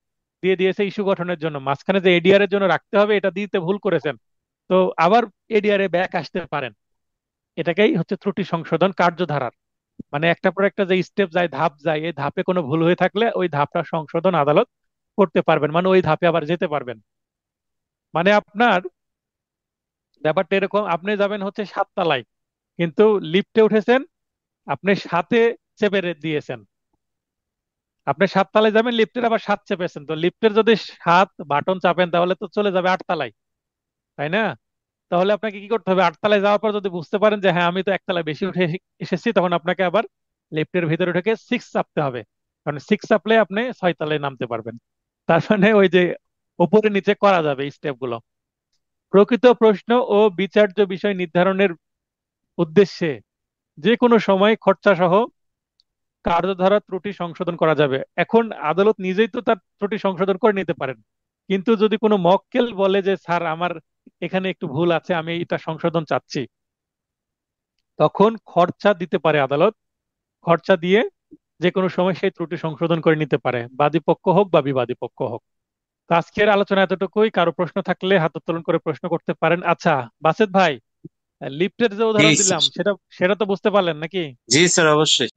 দিয়ে দিয়েছে ইস্যু গঠনের জন্য, মাঝখানে যে এডিআর এর জন্য রাখতে হবে এটা দিতে ভুল করেছেন, তো আবার এডিআর এ ব্যাক আসতে পারেন। এটাকেই হচ্ছে ত্রুটি সংশোধন কার্যধারার। মানে একটা পর একটা যে স্টেপ যায়, ধাপ যায়, এই ধাপে কোনো ভুল হয়ে থাকলে ওই ধাপটা সংশোধন আদালত করতে পারবেন, মানে ওই ধাপে আবার যেতে পারবেন। মানে আপনার ব্যাপারটা এরকম, আপনি যাবেন হচ্ছে 7 তলায়, কিন্তু লিফটে উঠেছেন, আপনি সাথে চেপে দিয়েছেন। আপনি 7 তলায় যাবেন, লিফটের আবার 7 চেপেছেন, তো লিফটের যদি 7 বাটন চাপেন তাহলে তো চলে যাবে 8 তলায়, তাই না? তাহলে আপনাকে কি করতে হবে, 8 তলায় যাওয়ার পর যদি বুঝতে পারেন যে হ্যাঁ আমি তো একতলায় বেশি উঠে এসেছি, তখন আপনাকে আবার লিফটের ভিতরে ঢুকে 6 চাপতে হবে। কারণ 6 চাপলে আপনি 6 তলায় নামতে পারবেন। তার মানে ওই যে উপরে নিচে করা যাবে স্টেপ গুলো। প্রকৃত প্রশ্ন ও বিচার্য বিষয় নির্ধারণের উদ্দেশ্যে যে কোনো সময় খরচা সহ কার্যধারা ত্রুটি সংশোধন করা যাবে। এখন আদালত নিজেই তো তার ত্রুটি সংশোধন করে নিতে পারেন, কিন্তু যদি কোনো মক্কেল বলে যে স্যার আমার এখানে একটু ভুল আছে, আমি এটা সংশোধন চাচ্ছি, তখন খরচা দিতে পারে আদালত। খরচা দিয়ে যে কোনো সময় সেই ত্রুটি সংশোধন করে নিতে পারে, বাদী পক্ষ হোক বা বিবাদী পক্ষ হোক। তো আজকের আলোচনা এতটুকুই। কারো প্রশ্ন থাকলে হাত উত্তোলন করে প্রশ্ন করতে পারেন। আচ্ছা, বাসেত ভাই, লিফটের যে জি উদাহরণ স্যার। দিলাম সেটা সেটা তো বুঝতে পারলেন নাকি? জি স্যার, অবশ্যই।